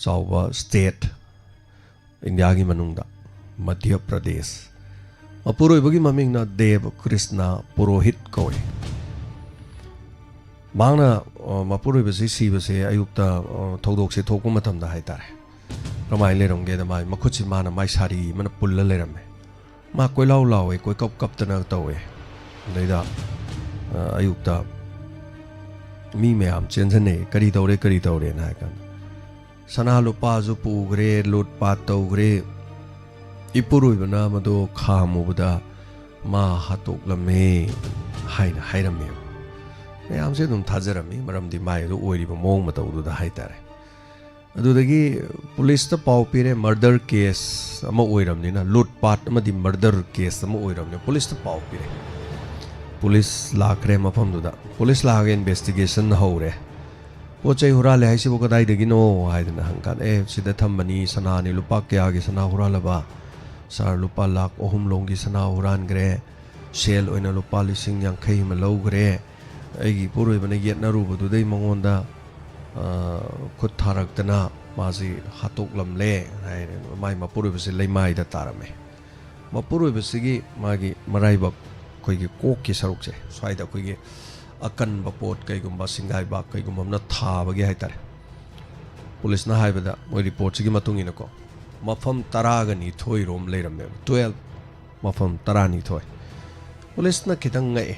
ꯆꯥꯎꯕ ꯁ꯭ꯇꯦꯠ ꯏꯟꯗꯤꯌꯥꯒꯤ ꯃꯅꯨꯡꯗ ꯃꯙ꯭ꯌ ꯄ꯭ꯔꯗꯦꯁ ꯃꯄꯨꯔꯣꯏꯕꯒꯤ ꯃꯃꯤꯡꯅ ꯗꯦꯕ ꯀ꯭ꯔꯤꯁꯅ ꯄꯨꯔꯣꯍꯤꯠ ꯀꯧꯏ ꯃꯍꯥꯛꯅ ꯃꯄꯨꯔꯣꯏꯕꯁꯤ ꯁꯤꯕꯁꯦ ꯑꯌꯨꯛꯇ ꯊꯧꯗꯣꯛꯁꯦ ꯊꯣꯛꯄ ꯃꯇꯝꯗ ꯍꯥꯏꯇꯥꯔꯦ ꯀꯃꯥꯏꯅ ꯂꯩꯔꯝꯒꯦꯗ ꯃꯈꯨꯠꯁꯤ ꯃꯥꯅ ꯃꯥꯏ ꯁꯥꯔꯤ ꯑꯃꯅ ꯄꯨꯜꯂ ꯂꯩꯔꯝꯃꯦ ꯃꯥ ꯀꯣꯏꯂꯥꯎ ꯂꯥꯎꯋꯦ ꯀꯣꯏꯀꯞ ꯀꯞꯇꯅ ꯇꯧꯋꯦ ꯑꯗꯩꯗ ꯑꯌꯨꯛꯇ ꯃꯤ ꯃꯌꯥꯝ ꯆꯦꯟꯁꯤꯟꯅꯩ ꯀꯔꯤ ꯇꯧꯔꯦꯅ ꯍꯥꯏ ꯀꯥꯟꯗ ꯁꯅꯥ ꯂꯨꯄꯥꯁꯨ ꯄꯨꯈ꯭ꯔꯦ ꯂꯨꯠ ꯄꯥꯠ ꯇꯧꯈ꯭ꯔꯦ ꯏꯄꯨꯔꯣꯏꯕꯅ ꯃꯗꯨ ꯈꯥꯝꯃꯨꯕꯗ ꯃꯥ ꯍꯥꯠꯇꯣꯛꯂꯝꯃꯦ ꯍꯥꯏꯅ ꯍꯥꯏꯔꯝꯃꯦꯕ ꯃꯌꯥꯝꯁꯦ ꯑꯗꯨꯝ ꯊꯥꯖꯔꯝꯃꯤ ꯃꯔꯝꯗꯤ ꯃꯥꯏ ꯑꯗꯨ ꯑꯣꯏꯔꯤꯕ ꯃꯑꯣꯡ ꯃꯇꯧꯗꯨꯗ ꯍꯥꯏꯇꯥꯔꯦ ꯑꯗꯨꯗꯒꯤ ꯄꯨꯂꯤꯁꯇ ꯄꯥꯎ ꯄꯤꯔꯦ ꯃꯔꯗꯔ ꯀꯦꯁ ꯑꯃ ꯑꯣꯏꯔꯝꯅꯤꯅ ꯂꯨꯠ ꯄꯥꯠ ꯑꯃꯗꯤ ꯃꯔꯗꯔ ꯀꯦꯁ ꯑꯃ ꯑꯣꯏꯔꯝꯅꯤꯅ ꯄꯨꯂꯤꯁꯇ ꯄꯥꯎ ꯄꯤꯔꯦ ꯄꯨꯂꯤꯁ ꯂꯥꯛꯈ꯭ꯔꯦ ꯃꯐꯝꯗꯨꯗ ꯄꯨꯂꯤꯁ ꯂꯥꯛꯑꯒ ꯏꯟꯚꯦꯁꯇꯤꯒꯦꯁꯟ ꯍꯧꯔꯦ ꯄꯣꯠ ꯆꯩ ꯍꯨꯔꯥꯜꯂꯦ ꯍꯥꯏꯁꯤꯕꯨ ꯀꯗꯥꯏꯗꯒꯤꯅꯣ ꯍꯥꯏꯗꯅ ꯍꯪꯀꯥꯟꯗ ꯁꯤꯗ ꯊꯝꯕꯅꯤ ꯁꯅꯥꯅꯤ ꯂꯨꯄꯥ ꯀꯌꯥꯒꯤ ꯁꯅꯥ ꯍꯨꯔꯥꯜꯂꯕ ꯁꯥꯔ ꯂꯨꯄꯥ ꯂꯥꯛ 3 ꯂꯣꯡꯒꯤ ꯁꯅꯥ ꯍꯨꯔꯥꯟꯈ꯭ꯔꯦ ꯁꯦꯜ ꯑꯣꯏꯅ ꯂꯨꯄꯥ 50,000 ꯑꯃ ꯂꯧꯈ꯭ꯔꯦ ꯑꯩꯒꯤ ꯏꯄꯨꯔꯣꯏꯕꯅ ꯌꯦꯠꯅꯔꯨꯕꯗꯨꯗꯩ ꯃꯉꯣꯟꯗ ꯈꯨꯠ ꯊꯥꯔꯛꯇꯅ ꯃꯥꯁꯤ ꯍꯥꯠꯇꯣꯛꯂꯝꯂꯦ ꯍꯥꯏꯔꯦ ꯃꯥꯏ ꯃꯄꯨꯔꯣꯏꯕꯁꯤ ꯂꯩꯃꯥꯏꯗ ꯇꯥꯔꯝꯃꯦ ꯃꯄꯨꯔꯣꯏꯕꯁꯤꯒꯤ ꯃꯥꯒꯤ ꯃꯔꯥꯏꯕꯛ ꯑꯩꯈꯣꯏꯒꯤ ꯀꯣꯛꯀꯤ ꯁꯔꯨꯛꯁꯦ ꯁ꯭ꯋꯥꯏꯗ ꯑꯩꯈꯣꯏꯒꯤ ꯑꯀꯟꯕ ꯄꯣꯠ ꯀꯩꯒꯨꯝꯕ ꯁꯤꯡꯒꯥꯏꯕꯥꯛ ꯀꯩꯒꯨꯝꯕ ꯑꯃꯅ ꯊꯥꯕꯒꯤ ꯍꯥꯏꯇꯥꯔꯦ ꯄꯨꯂꯤꯁꯅ ꯍꯥꯏꯕꯗ ꯃꯣꯏ ꯔꯤꯄꯣꯔꯠꯁꯤꯒꯤ ꯃꯇꯨꯡ ꯏꯟꯅꯀꯣ ꯃꯐꯝ 12 ꯔꯣꯝ ꯂꯩꯔꯝꯃꯦꯕ 12 ꯃꯐꯝ 12 ꯄꯨꯂꯤꯁꯅ ꯈꯤꯇꯪ ꯉꯛꯑꯦ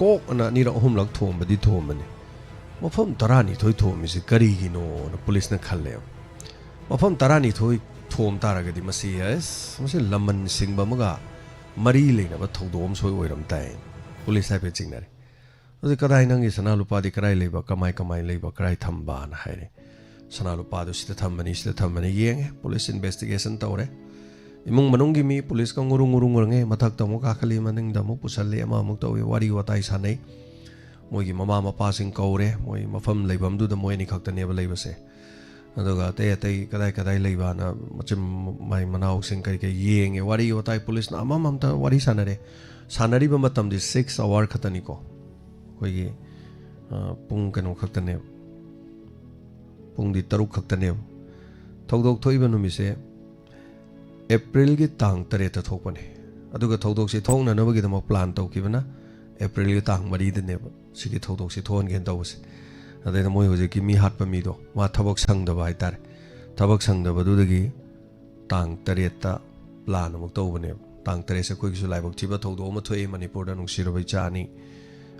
ꯀꯣꯛꯅ 2-3 ꯊꯣꯝꯕꯗꯤ ꯊꯣꯝꯕꯅꯤ ꯃꯐꯝ 12 ꯊꯣꯝꯃꯤꯁꯤ ꯀꯔꯤꯒꯤꯅꯣꯅ ꯄꯨꯂꯤꯁꯅ ꯈꯜꯂꯦꯕ ꯃꯐꯝ 12 ꯊꯣꯝ ꯇꯥꯔꯒꯗꯤ ꯃꯁꯤ ꯂꯃꯟ ꯁꯤꯡꯕ ꯑꯃꯒ ꯃꯔꯤ ꯂꯩꯅꯕ ꯊꯧꯗꯣꯛ ꯑꯃ ꯁꯣꯏ ꯑꯣꯏꯔꯝ ꯇꯥꯏ ꯄꯨꯂꯤꯁ ꯍꯥꯏꯐꯦꯠ ꯆꯤꯡꯅꯔꯦ ꯑꯗꯨ ꯀꯗꯥꯏ ꯅꯪꯒꯤ ꯁꯅꯥ ꯂꯨꯄꯥꯗꯤ ꯀꯗꯥꯏ ꯂꯩꯕ ꯀꯃꯥꯏ ꯂꯩꯕ ꯀꯗꯥꯏ ꯊꯝꯕꯅ ꯍꯥꯏꯔꯦ ꯁꯅꯥ ꯂꯨꯄꯥꯗꯨ ꯁꯤꯗ ꯊꯝꯕꯅꯤ ꯌꯦꯡꯉꯦ ꯄꯨꯂꯤꯁ ꯏꯟꯚꯦꯁꯇꯤꯒꯦꯁꯟ ꯇꯧꯔꯦ ꯏꯃꯨꯡ ꯃꯅꯨꯡꯒꯤ ꯃꯤ ꯄꯨꯂꯤꯁꯀ ꯉꯨꯔꯨꯡꯉꯦ ꯃꯊꯛꯇ ꯑꯃꯨꯛ ꯀꯥꯈꯠꯂꯤ ꯃꯅꯤꯡꯗ ꯑꯃꯨꯛ ꯄꯨꯁꯜꯂꯤ ꯑꯃꯨꯛ ꯇꯧꯏ ꯋꯥꯔꯤ ꯋꯥꯇꯥꯏ ꯁꯥꯟꯅꯩ ꯃꯣꯏꯒꯤ ꯃꯃꯥ ꯃꯄꯥꯁꯤꯡ ꯀꯧꯔꯦ ꯃꯣꯏ ꯃꯐꯝ ꯂꯩꯐꯝꯗꯨꯗ ꯃꯣꯏ ꯑꯅꯤ ꯈꯛꯇꯅꯦꯕ ꯂꯩꯕꯁꯦ ꯑꯗꯨꯒ ꯑꯇꯩ ꯀꯗꯥꯏ ꯂꯩꯕꯅ ꯃꯆꯤꯟ ꯃꯥꯏ ꯃꯅꯥꯎꯁꯤꯡ ꯀꯩ ꯌꯦꯡꯉꯦ ꯋꯥꯔꯤ ꯋꯥꯇꯥꯏ ꯄꯨꯂꯤꯁꯅ ꯑꯃꯃꯝꯇ ꯋꯥꯔꯤ ꯁꯥꯟꯅꯔꯤꯕ ꯃꯇꯝꯗꯤ 6 hour ꯈꯛꯇꯅꯤꯀோ ꯑꯩꯈꯣꯏꯒꯤ ꯄꯨꯡ ꯀꯩꯅꯣ ꯈꯛꯇꯅꯦꯕ ꯄꯨꯡꯗꯤ 6 ꯈꯛꯇꯅꯦꯕ ꯊꯧꯗꯣꯛ ꯊꯣꯛꯏꯕ ꯅꯨꯃꯤꯠꯁꯦ ꯑꯦꯄ꯭ꯔꯤꯜꯒꯤ ꯇꯥꯡ 8ꯗ ꯊꯣꯛꯄꯅꯤ ꯑꯗꯨꯒ ꯊꯧꯗꯣꯛꯁꯤ ꯊꯣꯛꯅꯅꯕꯒꯤꯗꯃꯛ ꯄ꯭ꯂꯥꯟ ꯇꯧꯈꯤꯕꯅ ꯑꯦꯄ꯭ꯔꯤꯜꯒꯤ ꯇꯥꯡ 4ꯗꯅꯦꯕ ꯁꯤꯒꯤ ꯊꯧꯗꯣꯛꯁꯤ ꯊꯣꯛꯍꯟꯒꯦꯅ ꯇꯧꯕꯁꯦ ꯑꯗꯩꯗ ꯃꯣꯏ ꯍꯧꯖꯤꯛꯀꯤ ꯃꯤ ꯍꯥꯠꯄ ꯃꯤꯗꯣ ꯃꯥ ꯊꯕꯛ ꯁꯪꯗꯕ ꯍꯥꯏꯇꯥꯔꯦ ꯊꯕꯛ ꯁꯪꯗꯕꯗꯨꯗꯒꯤ ꯇꯥꯡ 8ꯗ ꯄ꯭ꯂꯥꯟ ꯑꯃꯨꯛ ꯇꯧꯕꯅꯦꯕ ꯇꯥꯡ 8ꯁꯦ ꯑꯩꯈꯣꯏꯒꯤꯁꯨ ꯂꯥꯏꯕꯛ ꯊꯤꯕ ꯊꯧꯗꯣꯛ ꯑꯃ ꯊꯣꯛꯏ ꯃꯅꯤꯄꯨꯔꯗ ꯅꯨꯡꯁꯤꯔꯕ ꯏꯆꯥ ꯑꯅꯤ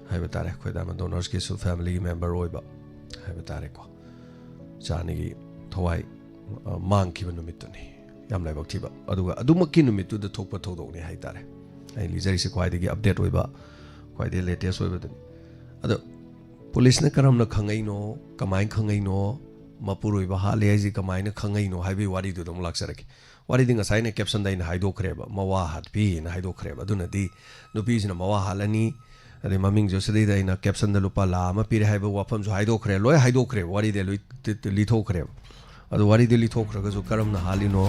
ꯍꯥꯏꯕ ꯇꯥꯔꯦ ꯑꯩꯈꯣꯏ ꯗꯥꯏꯃꯟ ꯗꯣꯅꯔꯁꯀꯤꯁꯨ ꯐꯦꯃꯤꯂꯤꯒꯤ ꯃꯦꯝꯕꯔ ꯑꯣꯏꯕ ꯍꯥꯏꯕ ꯇꯥꯔꯦꯀꯣ ꯏꯆꯥ ꯑꯅꯤꯒꯤ ꯊꯋꯥꯏ ꯃꯥꯡꯈꯤꯕ ꯅꯨꯃꯤꯠꯇꯨꯅꯤ ꯌꯥꯝ ꯂꯥꯏꯕꯛ ꯊꯤꯕ ꯑꯗꯨꯒ ꯑꯗꯨꯃꯛꯀꯤ ꯅꯨꯃꯤꯠꯇꯨꯗ ꯊꯣꯛꯄ ꯊꯧꯗꯣꯛꯅꯤ ꯍꯥꯏꯇꯥꯔꯦ ꯑꯩ ꯂꯤꯖꯔꯤꯁꯦ ꯈ꯭ꯋꯥꯏꯗꯒꯤ ꯑꯞꯗꯦꯠ ꯑꯣꯏꯕ ꯈ꯭ꯋꯥꯏꯗꯒꯤ ꯂꯦꯇꯦꯁ ꯑꯣꯏꯕꯗꯨꯅꯤ ꯑꯗꯣ ꯄꯨꯂꯤꯁꯅ ꯀꯔꯝꯅ ꯈꯪꯉꯛꯏꯅꯣ ꯀꯃꯥꯏꯅ ꯈꯪꯉꯛꯏꯅꯣ ꯃꯄꯨꯔꯣꯏꯕ ꯍꯥꯠꯂꯦ ꯍꯥꯏꯁꯤ ꯀꯃꯥꯏꯅ ꯈꯪꯉꯛꯏꯅꯣ ꯍꯥꯏꯕꯒꯤ ꯋꯥꯔꯤꯗꯨꯗ ꯑꯃꯨꯛ ꯂꯥꯛꯆꯔꯛꯀꯦ ꯋꯥꯔꯤꯗꯤ ꯉꯁꯥꯏꯅ ꯀꯦꯞꯁꯟꯗ ꯑꯩꯅ ꯍꯥꯏꯗꯣꯛꯈ꯭ꯔꯦꯕ ꯃꯋꯥ ꯍꯥꯠꯄꯤꯅ ꯍꯥꯏꯗꯣꯛꯈ꯭ꯔꯦꯕ ꯑꯗꯨꯅꯗꯤ ꯅꯨꯄꯤꯁꯤꯅ ꯃꯋꯥ ꯍꯥꯠꯂꯅꯤ ꯑꯗꯩ ꯃꯃꯤꯡꯁꯨ ꯁꯤꯗꯩꯗ ꯑꯩꯅ ꯀꯦꯞꯁꯟꯗ ꯂꯨꯄꯥ ꯂꯥꯛ ꯑꯃ ꯄꯤꯔꯦ ꯍꯥꯏꯕ ꯋꯥꯐꯝꯁꯨ ꯍꯥꯏꯗꯣꯛꯈ꯭ꯔꯦ ꯂꯣꯏ ꯍꯥꯏꯗꯣꯛꯈ꯭ꯔꯦꯕ ꯋꯥꯔꯤꯗꯤ ꯂꯣꯏ ꯂꯤꯊꯣꯛꯈ꯭ꯔꯦꯕ ꯑꯗꯨ ꯋꯥꯔꯤꯗꯤ ꯂꯤꯊꯣꯛꯈ꯭ꯔꯒꯁꯨ ꯀꯔꯝꯅ ꯍꯥꯠꯂꯤꯅꯣ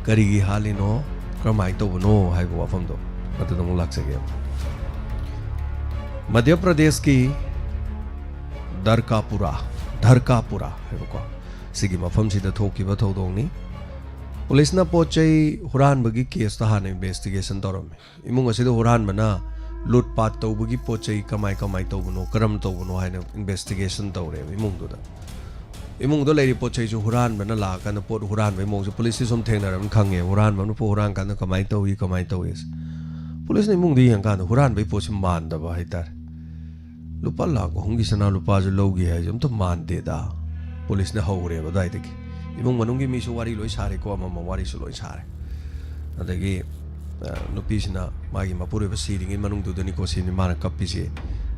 ꯀꯔꯤꯒꯤ ꯍꯥꯠꯂꯤꯅꯣ ꯀꯔꯝꯍꯥꯏꯅ ꯇꯧꯕꯅꯣ ꯍꯥꯏꯕ ꯋꯥꯐꯝꯗꯣ ꯑꯗꯨꯗ ꯑꯃꯨꯛ ꯂꯥꯛꯆꯒꯦꯕ ꯃꯙ꯭ꯌ ꯄ꯭ꯔꯗꯦꯁꯀꯤ ꯙꯔꯀꯥꯄꯨꯔꯥ ꯍꯥꯏꯕꯀꯣ ꯁꯤꯒꯤ ꯃꯐꯝꯁꯤꯗ ꯊꯣꯛꯈꯤꯕ ꯊꯧꯗꯣꯛꯅꯤ ꯄꯨꯂꯤꯁꯅ ꯄꯣꯠ ꯆꯩ ꯍꯨꯔꯥꯟꯕꯒꯤ ꯀꯦꯁꯇ ꯍꯥꯟꯅ ꯏꯟꯚꯦꯁꯇꯤꯒꯦꯁꯟ ꯇꯧꯔꯝꯃꯤ ꯏꯃꯨꯡ ꯑꯁꯤꯗ ꯍꯨꯔꯥꯟꯕꯅ ꯂꯨꯠ ꯄꯥꯠ ꯇꯧꯕꯒꯤ ꯄꯣꯠ ꯆꯩ ꯀꯃꯥꯏ ꯇꯧꯕꯅꯣ ꯀꯔꯝ ꯇꯧꯕꯅꯣ ꯍꯥꯏꯅ ꯏꯟꯚꯦꯁꯇꯤꯒꯦꯁꯟ ꯇꯧꯔꯦꯕ ꯏꯃꯨꯡꯗ ꯂꯩꯔꯤꯕ ꯄꯣꯠ ꯆꯩꯁꯨ ꯍꯨꯔꯥꯟꯕꯅ ꯂꯥꯛꯑꯀꯥꯟꯗ ꯄꯣꯠ ꯍꯨꯔꯥꯟꯕꯒꯤ ꯃꯑꯣꯡꯁꯦ ꯄꯨꯂꯤꯁꯁꯤ ꯁꯨꯝ ꯊꯦꯡꯅꯔꯕꯅ ꯈꯪꯉꯦ ꯍꯨꯔꯥꯟꯕꯅ ꯄꯣꯠ ꯍꯨꯔꯥꯟꯀꯥꯟꯗ ꯀꯃꯥꯏꯅ ꯇꯧꯏ ꯄꯨꯂꯤꯁꯅ ꯏꯃꯨꯡꯗ ꯌꯦꯡꯀꯥꯟꯗ ꯍꯨꯔꯥꯟꯕꯒꯤ ꯄꯣꯠꯁꯤ ꯃꯥꯟꯗꯕ ꯍꯥꯏꯇꯥꯔꯦ ꯂꯨꯄꯥ ꯂꯥꯛ 3ꯒꯤ ꯁꯅꯥ ꯂꯨꯄꯥꯁꯨ ꯂꯧꯒꯦ ꯍꯥꯏꯁꯦ ꯑꯝꯇ ꯃꯥꯟꯗꯦꯗ ꯄꯨꯂꯤꯁꯅ ꯍꯧꯔꯦꯕ ꯑꯗꯨꯋꯥꯏꯗꯒꯤ ꯏꯃꯨꯡ ꯃꯅꯨꯡꯒꯤ ꯃꯤꯁꯨ ꯋꯥꯔꯤ ꯂꯣꯏ ꯁꯥꯔꯦꯀꯣ ꯑꯃꯃꯝ ꯋꯥꯔꯤꯁꯨ ꯂꯣꯏ ꯁꯥꯔꯦ ꯑꯗꯒꯤ ꯅꯨꯄꯤꯁꯤꯅ ꯃꯥꯒꯤ ꯃꯄꯨꯔꯣꯏꯕ ꯁꯤꯔꯤꯉꯩ ꯃꯅꯨꯡꯗꯨꯗꯅꯤꯀꯣ ꯁꯤꯅꯤ ꯃꯥꯅ ꯀꯞꯄꯤꯁꯦ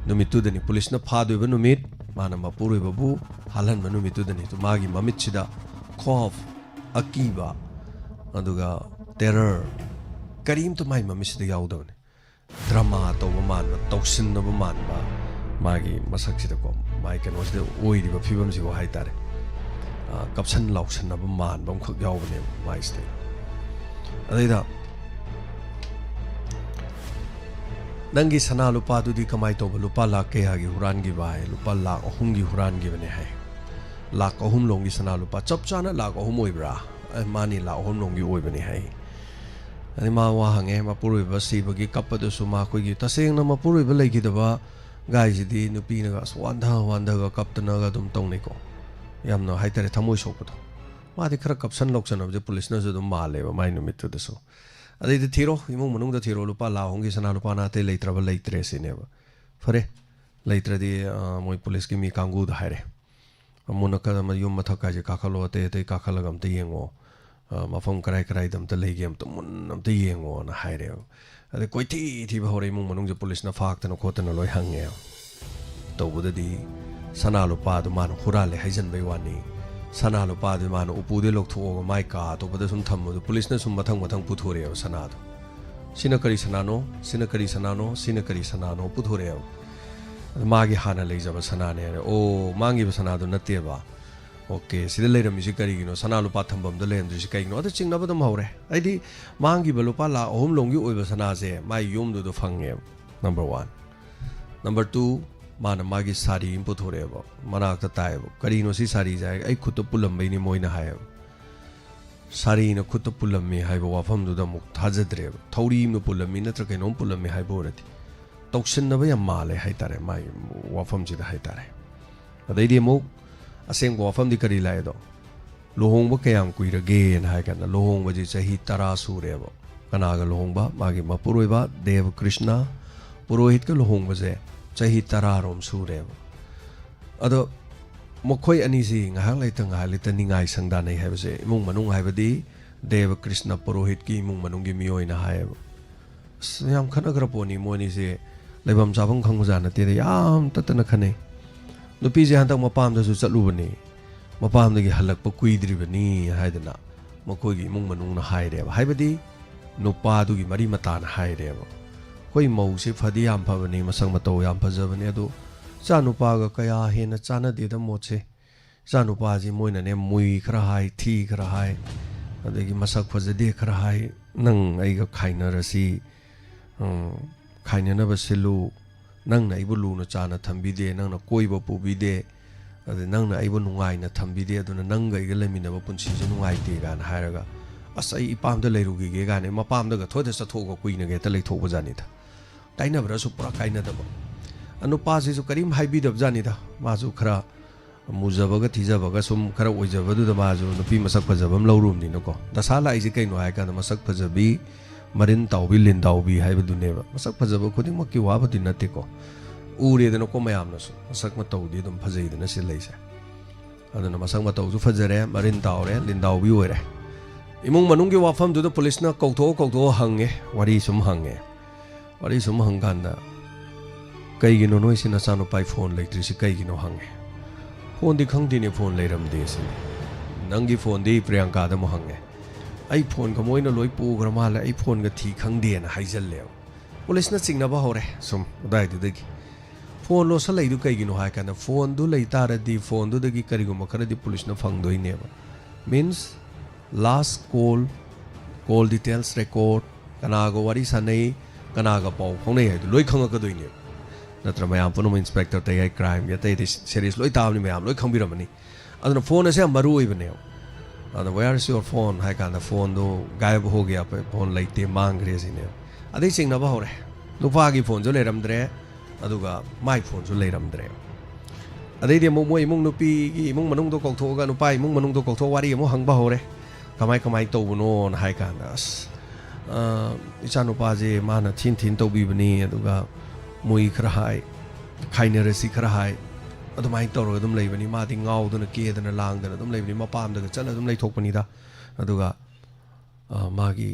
ꯅꯨꯃꯤꯠꯇꯨꯗꯅꯤ ꯄꯨꯂꯤꯁꯅ ꯐꯥꯗꯣꯏꯕ ꯅꯨꯃꯤꯠ ꯃꯥꯅ ꯃꯄꯨꯔꯣꯏꯕꯕꯨ ꯍꯥꯜꯍꯟꯕ ꯅꯨꯃꯤꯠꯇꯨꯗꯅꯤ ꯃꯥꯒꯤ ꯃꯃꯤꯠꯁꯤꯗ ꯈꯣꯐ ꯑꯀꯤꯕ ꯑꯗꯨꯒ ꯇꯦꯔꯔ ꯀꯔꯤꯝꯇ ꯃꯥꯒꯤ ꯃꯃꯤꯠꯁꯤꯗ ꯌꯥꯎꯗꯕꯅꯤ ꯗ꯭ꯔꯃꯥ ꯇꯧꯕ ꯃꯥꯟꯕ ꯇꯧꯁꯤꯟꯅꯕ ꯃꯥꯟꯕ ꯃꯥꯒꯤ ꯃꯁꯛꯁꯤꯗꯀꯣ ꯃꯥꯒꯤ ꯀꯩꯅꯣꯁꯤꯗ ꯑꯣꯏꯔꯤꯕ ꯐꯤꯕꯝꯁꯤꯕꯨ ꯍꯥꯏꯇꯥꯔꯦ kapsan lauksan na ba man bam khak yaw bane mai ste adaida nangi sana lupa du di kamai to lupa la ke ha gi huran gi bai lupa la ahum gi huran gi bane hai la ahum long gi sana lupa chap chana la ahum oi bra mani la ahum long gi oi bane hai ani ma wa hange ma purui ba si ba gi kap da su ma khoi gi taseng na ma purui ba lai gi da ba gai ji di nu pi na ga wanda ga kap ta na ga dum tong nei ko yam no hai tare thamoi sok pa ma di khara kapsan lok chan je police na ju dum ma le ba mai nu mit tu da so adai di thiro imung manung da thiro lupa la hong gi sana lupa na te leitra ba leitre se ne ba fare leitra di moi police ki mi kangu da hai re amuna ka ma yum ma thaka je ka khalo te te ka khala gam te yengo ma phom karai dam te lei gem to mun nam te yengo na hai re adai koi thi ba hore imung manung je police na fak ta no khot na loi hange to bu da di sana lupa du man khura le hai jan bai wani sana lupa du man upu de lok tho mai ka to ba da sum tham du police na sum mathang pu thore sana du sina kari sana no sina kari sana no pu thore ma gi hana lei jaba sana ne o mangi ba sana du natte ba okay sida lei ram ji kari gi no sana lupa thambam da len du ji kai no da ching na ba dam haure ai di mangi ba lupa la ohum long gi oi ba sana se mai yum du phange number 1 number 2 mana magi sari input thore ba mana ta tai ba kari no si sari jai ai khut to pulam bai ni moina hai sari no khut to pulam mi hai ba wa pham du da muk thajadre thori no pulam mi na tra kai no pulam mi hai bo rati toksin na ba ya male hai tare mai wa pham ji da hai tare adai di muk aseng wa pham di kari lai do lohong ba kayam kui ra ge na hai kan lohong ba ji chahi tara su re ba kana ga lohong ba magi ma puroi ba dev krishna purohit ka lohong ba je chahi tara rom su re ado mokhoi ani ji ngahang lai ta ni ngai sangda nei hai ba se imung manung hai ba di dev krishna purohit ki imung manung gi mioi na hai ba yam khana gra poni moni se leibam jabang khang ja na te yam tatana khane nupi je hantak mapam da su chatlu bani mapam da gi halak pa kuidri bani hai da na mokhoi gi imung manung na hai re ba hai ba di nupa du gi mari mata na hai re ba koi mau se phadi yam pha bani masang ma to yam pha ja bani adu cha nupa ga kaya he na cha na de da mo che cha nupa ji moi na ne mui khara hai thi khara hai adagi masak pha ja de khara hai nang ai ga khaina ra si khaina na ba silu nang na ibu lu na cha na thambi de nang na koi ba pu bi de adu nang na ibu nungai na thambi de adu na nang ga ga lemi na ba punchi ji nungai te ga na hai ra ga asai ipam da leiru gi ge ga ne ma pam da ga thode sa tho ga kui na ge ta lei tho ba ja ni da kaina bra su pura kaina da ba anu pa ji su karim hai bi da ja ni da ma su khara mujaba ga thijaba ga sum khara oi jaba du da ma ju no pi masak pa jabam laurum ni no ko da sala ai ji kai no hai ka na masak pa jabi marin taw bi lin daw bi hai ba du ne ba masak pa jaba khuding ma ki wa ba din na te ko ure de no ko mayam na su masak ma taw di dum phajai de na se lai sa adu na masak ma taw ju phajare marin taw re lin daw bi oi re imung manung gi wafam du da police na kau tho hange wari sum hange wari sum hanganda kai gi no noi sin na sanu pai phone electric si kai gi no hange phone di khang di ne phone leiram de si nangi phone di priyanka da mo hange ai phone ka moi na loi pu gra ma la ai phone ga thi khang de na haijal le police na chingna ba hore sum dai du de gi phone lo sa lai du kai gi no ha kana phone du lai ta ra di phone du de gi kari go ma khara di police na phang doi ne ba means last call details record kana go wari sanai kana ga pau khong nei hai du loi khang ka doi ne natra mayam puno inspector te ai crime ya te series loi taw ni mayam loi khang bi ramani aduna phone ase maru oi bane aduna where is your phone hai kana phone do gaib ho gaya pe phone laite mang gre sine adai sing na ba hore nupa gi phone jo le ram dre aduga my phone jo le ram dre adai de mo moi mung nupi gi mung manung do kok tho ga nupai mung manung do kok tho wari mo hang ba hore kamai to buno hai kana icha nupa je mana thin to bi bani aduga mui khara hai khaina rasi khara hai adumai tawro adum lei bani ma di ngau duna ke dana lang dana adum lei bani ma pam daga chala adum lei thok pani da aduga magi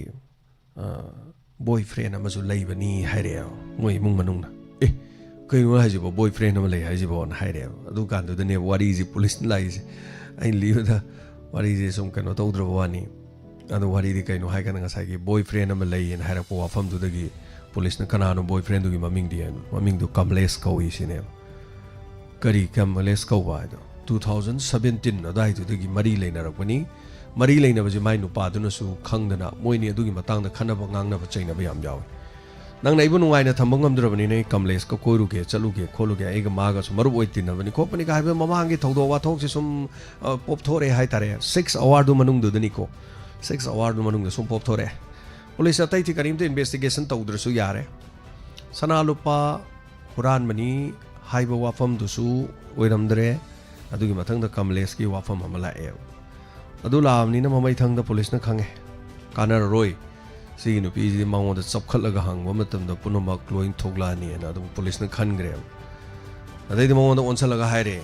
boyfriend amazu lei bani haire moi mung manung na kai no haji bo boyfriend am lei haji bo na haire adu kan du ne wari ji police lai ji ai liu da wari ji sum kano tawdra wani adu wari di kai no hai kan nga sai gi boyfriend am lei en haira po afam du da gi police na kana no boyfriend du gi maming di maming du kamles ko i sine kari kamles ko ba do 2017 ꯑꯗꯨꯋꯥꯏꯗꯨꯗꯒꯤ ꯃꯔꯤ ꯂꯩꯅꯔꯛꯄꯅꯤ ꯃꯔꯤ ꯂꯩꯅꯕꯁꯦ ꯃꯥꯏ ꯅꯨꯄꯥꯗꯨꯅꯁꯨ ꯈꯪꯗꯅ ꯃꯣꯏꯅꯤ ꯑꯗꯨꯒꯤ ꯃꯇꯥꯡꯗ ꯈꯟꯅꯕ ꯉꯥꯡꯅꯕ ꯆꯩꯅꯕ ꯌꯥꯝ ꯌꯥꯎꯋꯤ ꯅꯪꯅ ꯑꯩꯕꯨ ꯅꯨꯡꯉꯥꯏꯅ ꯊꯝꯕ ꯉꯝꯗ꯭ꯔꯕꯅꯤꯅ ꯑꯩ ꯀꯃꯂꯦꯁꯀ ꯀꯣꯏꯔꯨꯒꯦ ꯆꯠꯂꯨꯒꯦ ꯈꯣꯠꯂꯨꯒꯦ ꯑꯩꯒ ꯃꯥꯒꯁꯨ ꯃꯔꯨꯞ ꯑꯣꯏ ꯇꯤꯟꯅꯕꯅꯤ ꯈꯣꯠꯄꯅꯤ ꯍꯥꯏꯕ ꯃꯃꯥꯡꯒꯤ ꯊꯧꯗꯣꯛ ꯋꯥꯊꯣꯛꯁꯦ ꯁꯨꯝ ꯄꯣꯞꯊꯣꯔꯛꯑꯦ ꯍꯥꯏꯇꯥꯔꯦ 6 ꯑꯋꯥꯔꯗꯨ ꯃꯅꯨꯡꯗꯨꯗꯅꯤꯀꯣ 6 ꯑꯋꯥꯔꯗꯨ ꯃꯅꯨꯡꯗ ꯁꯨꯝ ꯄꯣꯞꯊꯣꯔꯛꯑꯦ ꯄꯨꯂꯤꯁ ꯑꯇꯩꯗꯤ ꯀꯔꯤꯝꯇ ꯏꯟꯚꯦꯁꯇꯤꯒꯦꯁꯟ ꯇꯧꯗ꯭ꯔꯁꯨ ꯌꯥꯔꯦ ꯁꯅꯥ ꯂꯨꯄꯥ ꯍꯨꯔꯥꯟꯕꯅꯤ ꯍꯥꯏꯕ ꯋꯥꯐꯝꯗꯨꯁꯨ ꯑꯣꯏꯔꯝꯗ꯭ꯔꯦ ꯑꯗꯨꯒꯤ ꯃꯊꯪꯗ ꯀꯃꯂꯦꯁꯀꯤ ꯋꯥꯐꯝ ꯑꯃ ꯂꯥꯛꯑꯦꯕ ꯑꯗꯨ ꯂꯥꯛꯑꯕꯅꯤꯅ ꯃꯃꯩꯊꯪꯗ ꯄꯨꯂꯤꯁꯅ ꯈꯪꯉꯦ ꯀꯥꯟꯅꯔꯔꯣꯏ ꯁꯤꯒꯤ ꯅꯨꯄꯤꯁꯤꯗꯤ ꯃꯉꯣꯟꯗ ꯆꯞꯈꯠꯂꯒ ꯍꯪꯕ ꯃꯇꯝꯗ ꯄꯨꯝꯅꯃꯛ ꯂꯣꯏ ꯊꯣꯛꯂꯛꯑꯅꯤꯅ ꯑꯗꯨꯝ ꯄꯨꯂꯤꯁꯅ ꯈꯟꯈ꯭ꯔꯦꯕ ꯑꯗꯩꯗꯤ ꯃꯉꯣꯟꯗ ꯑꯣꯟꯁꯜꯂꯒ ꯍꯥꯏꯔꯦ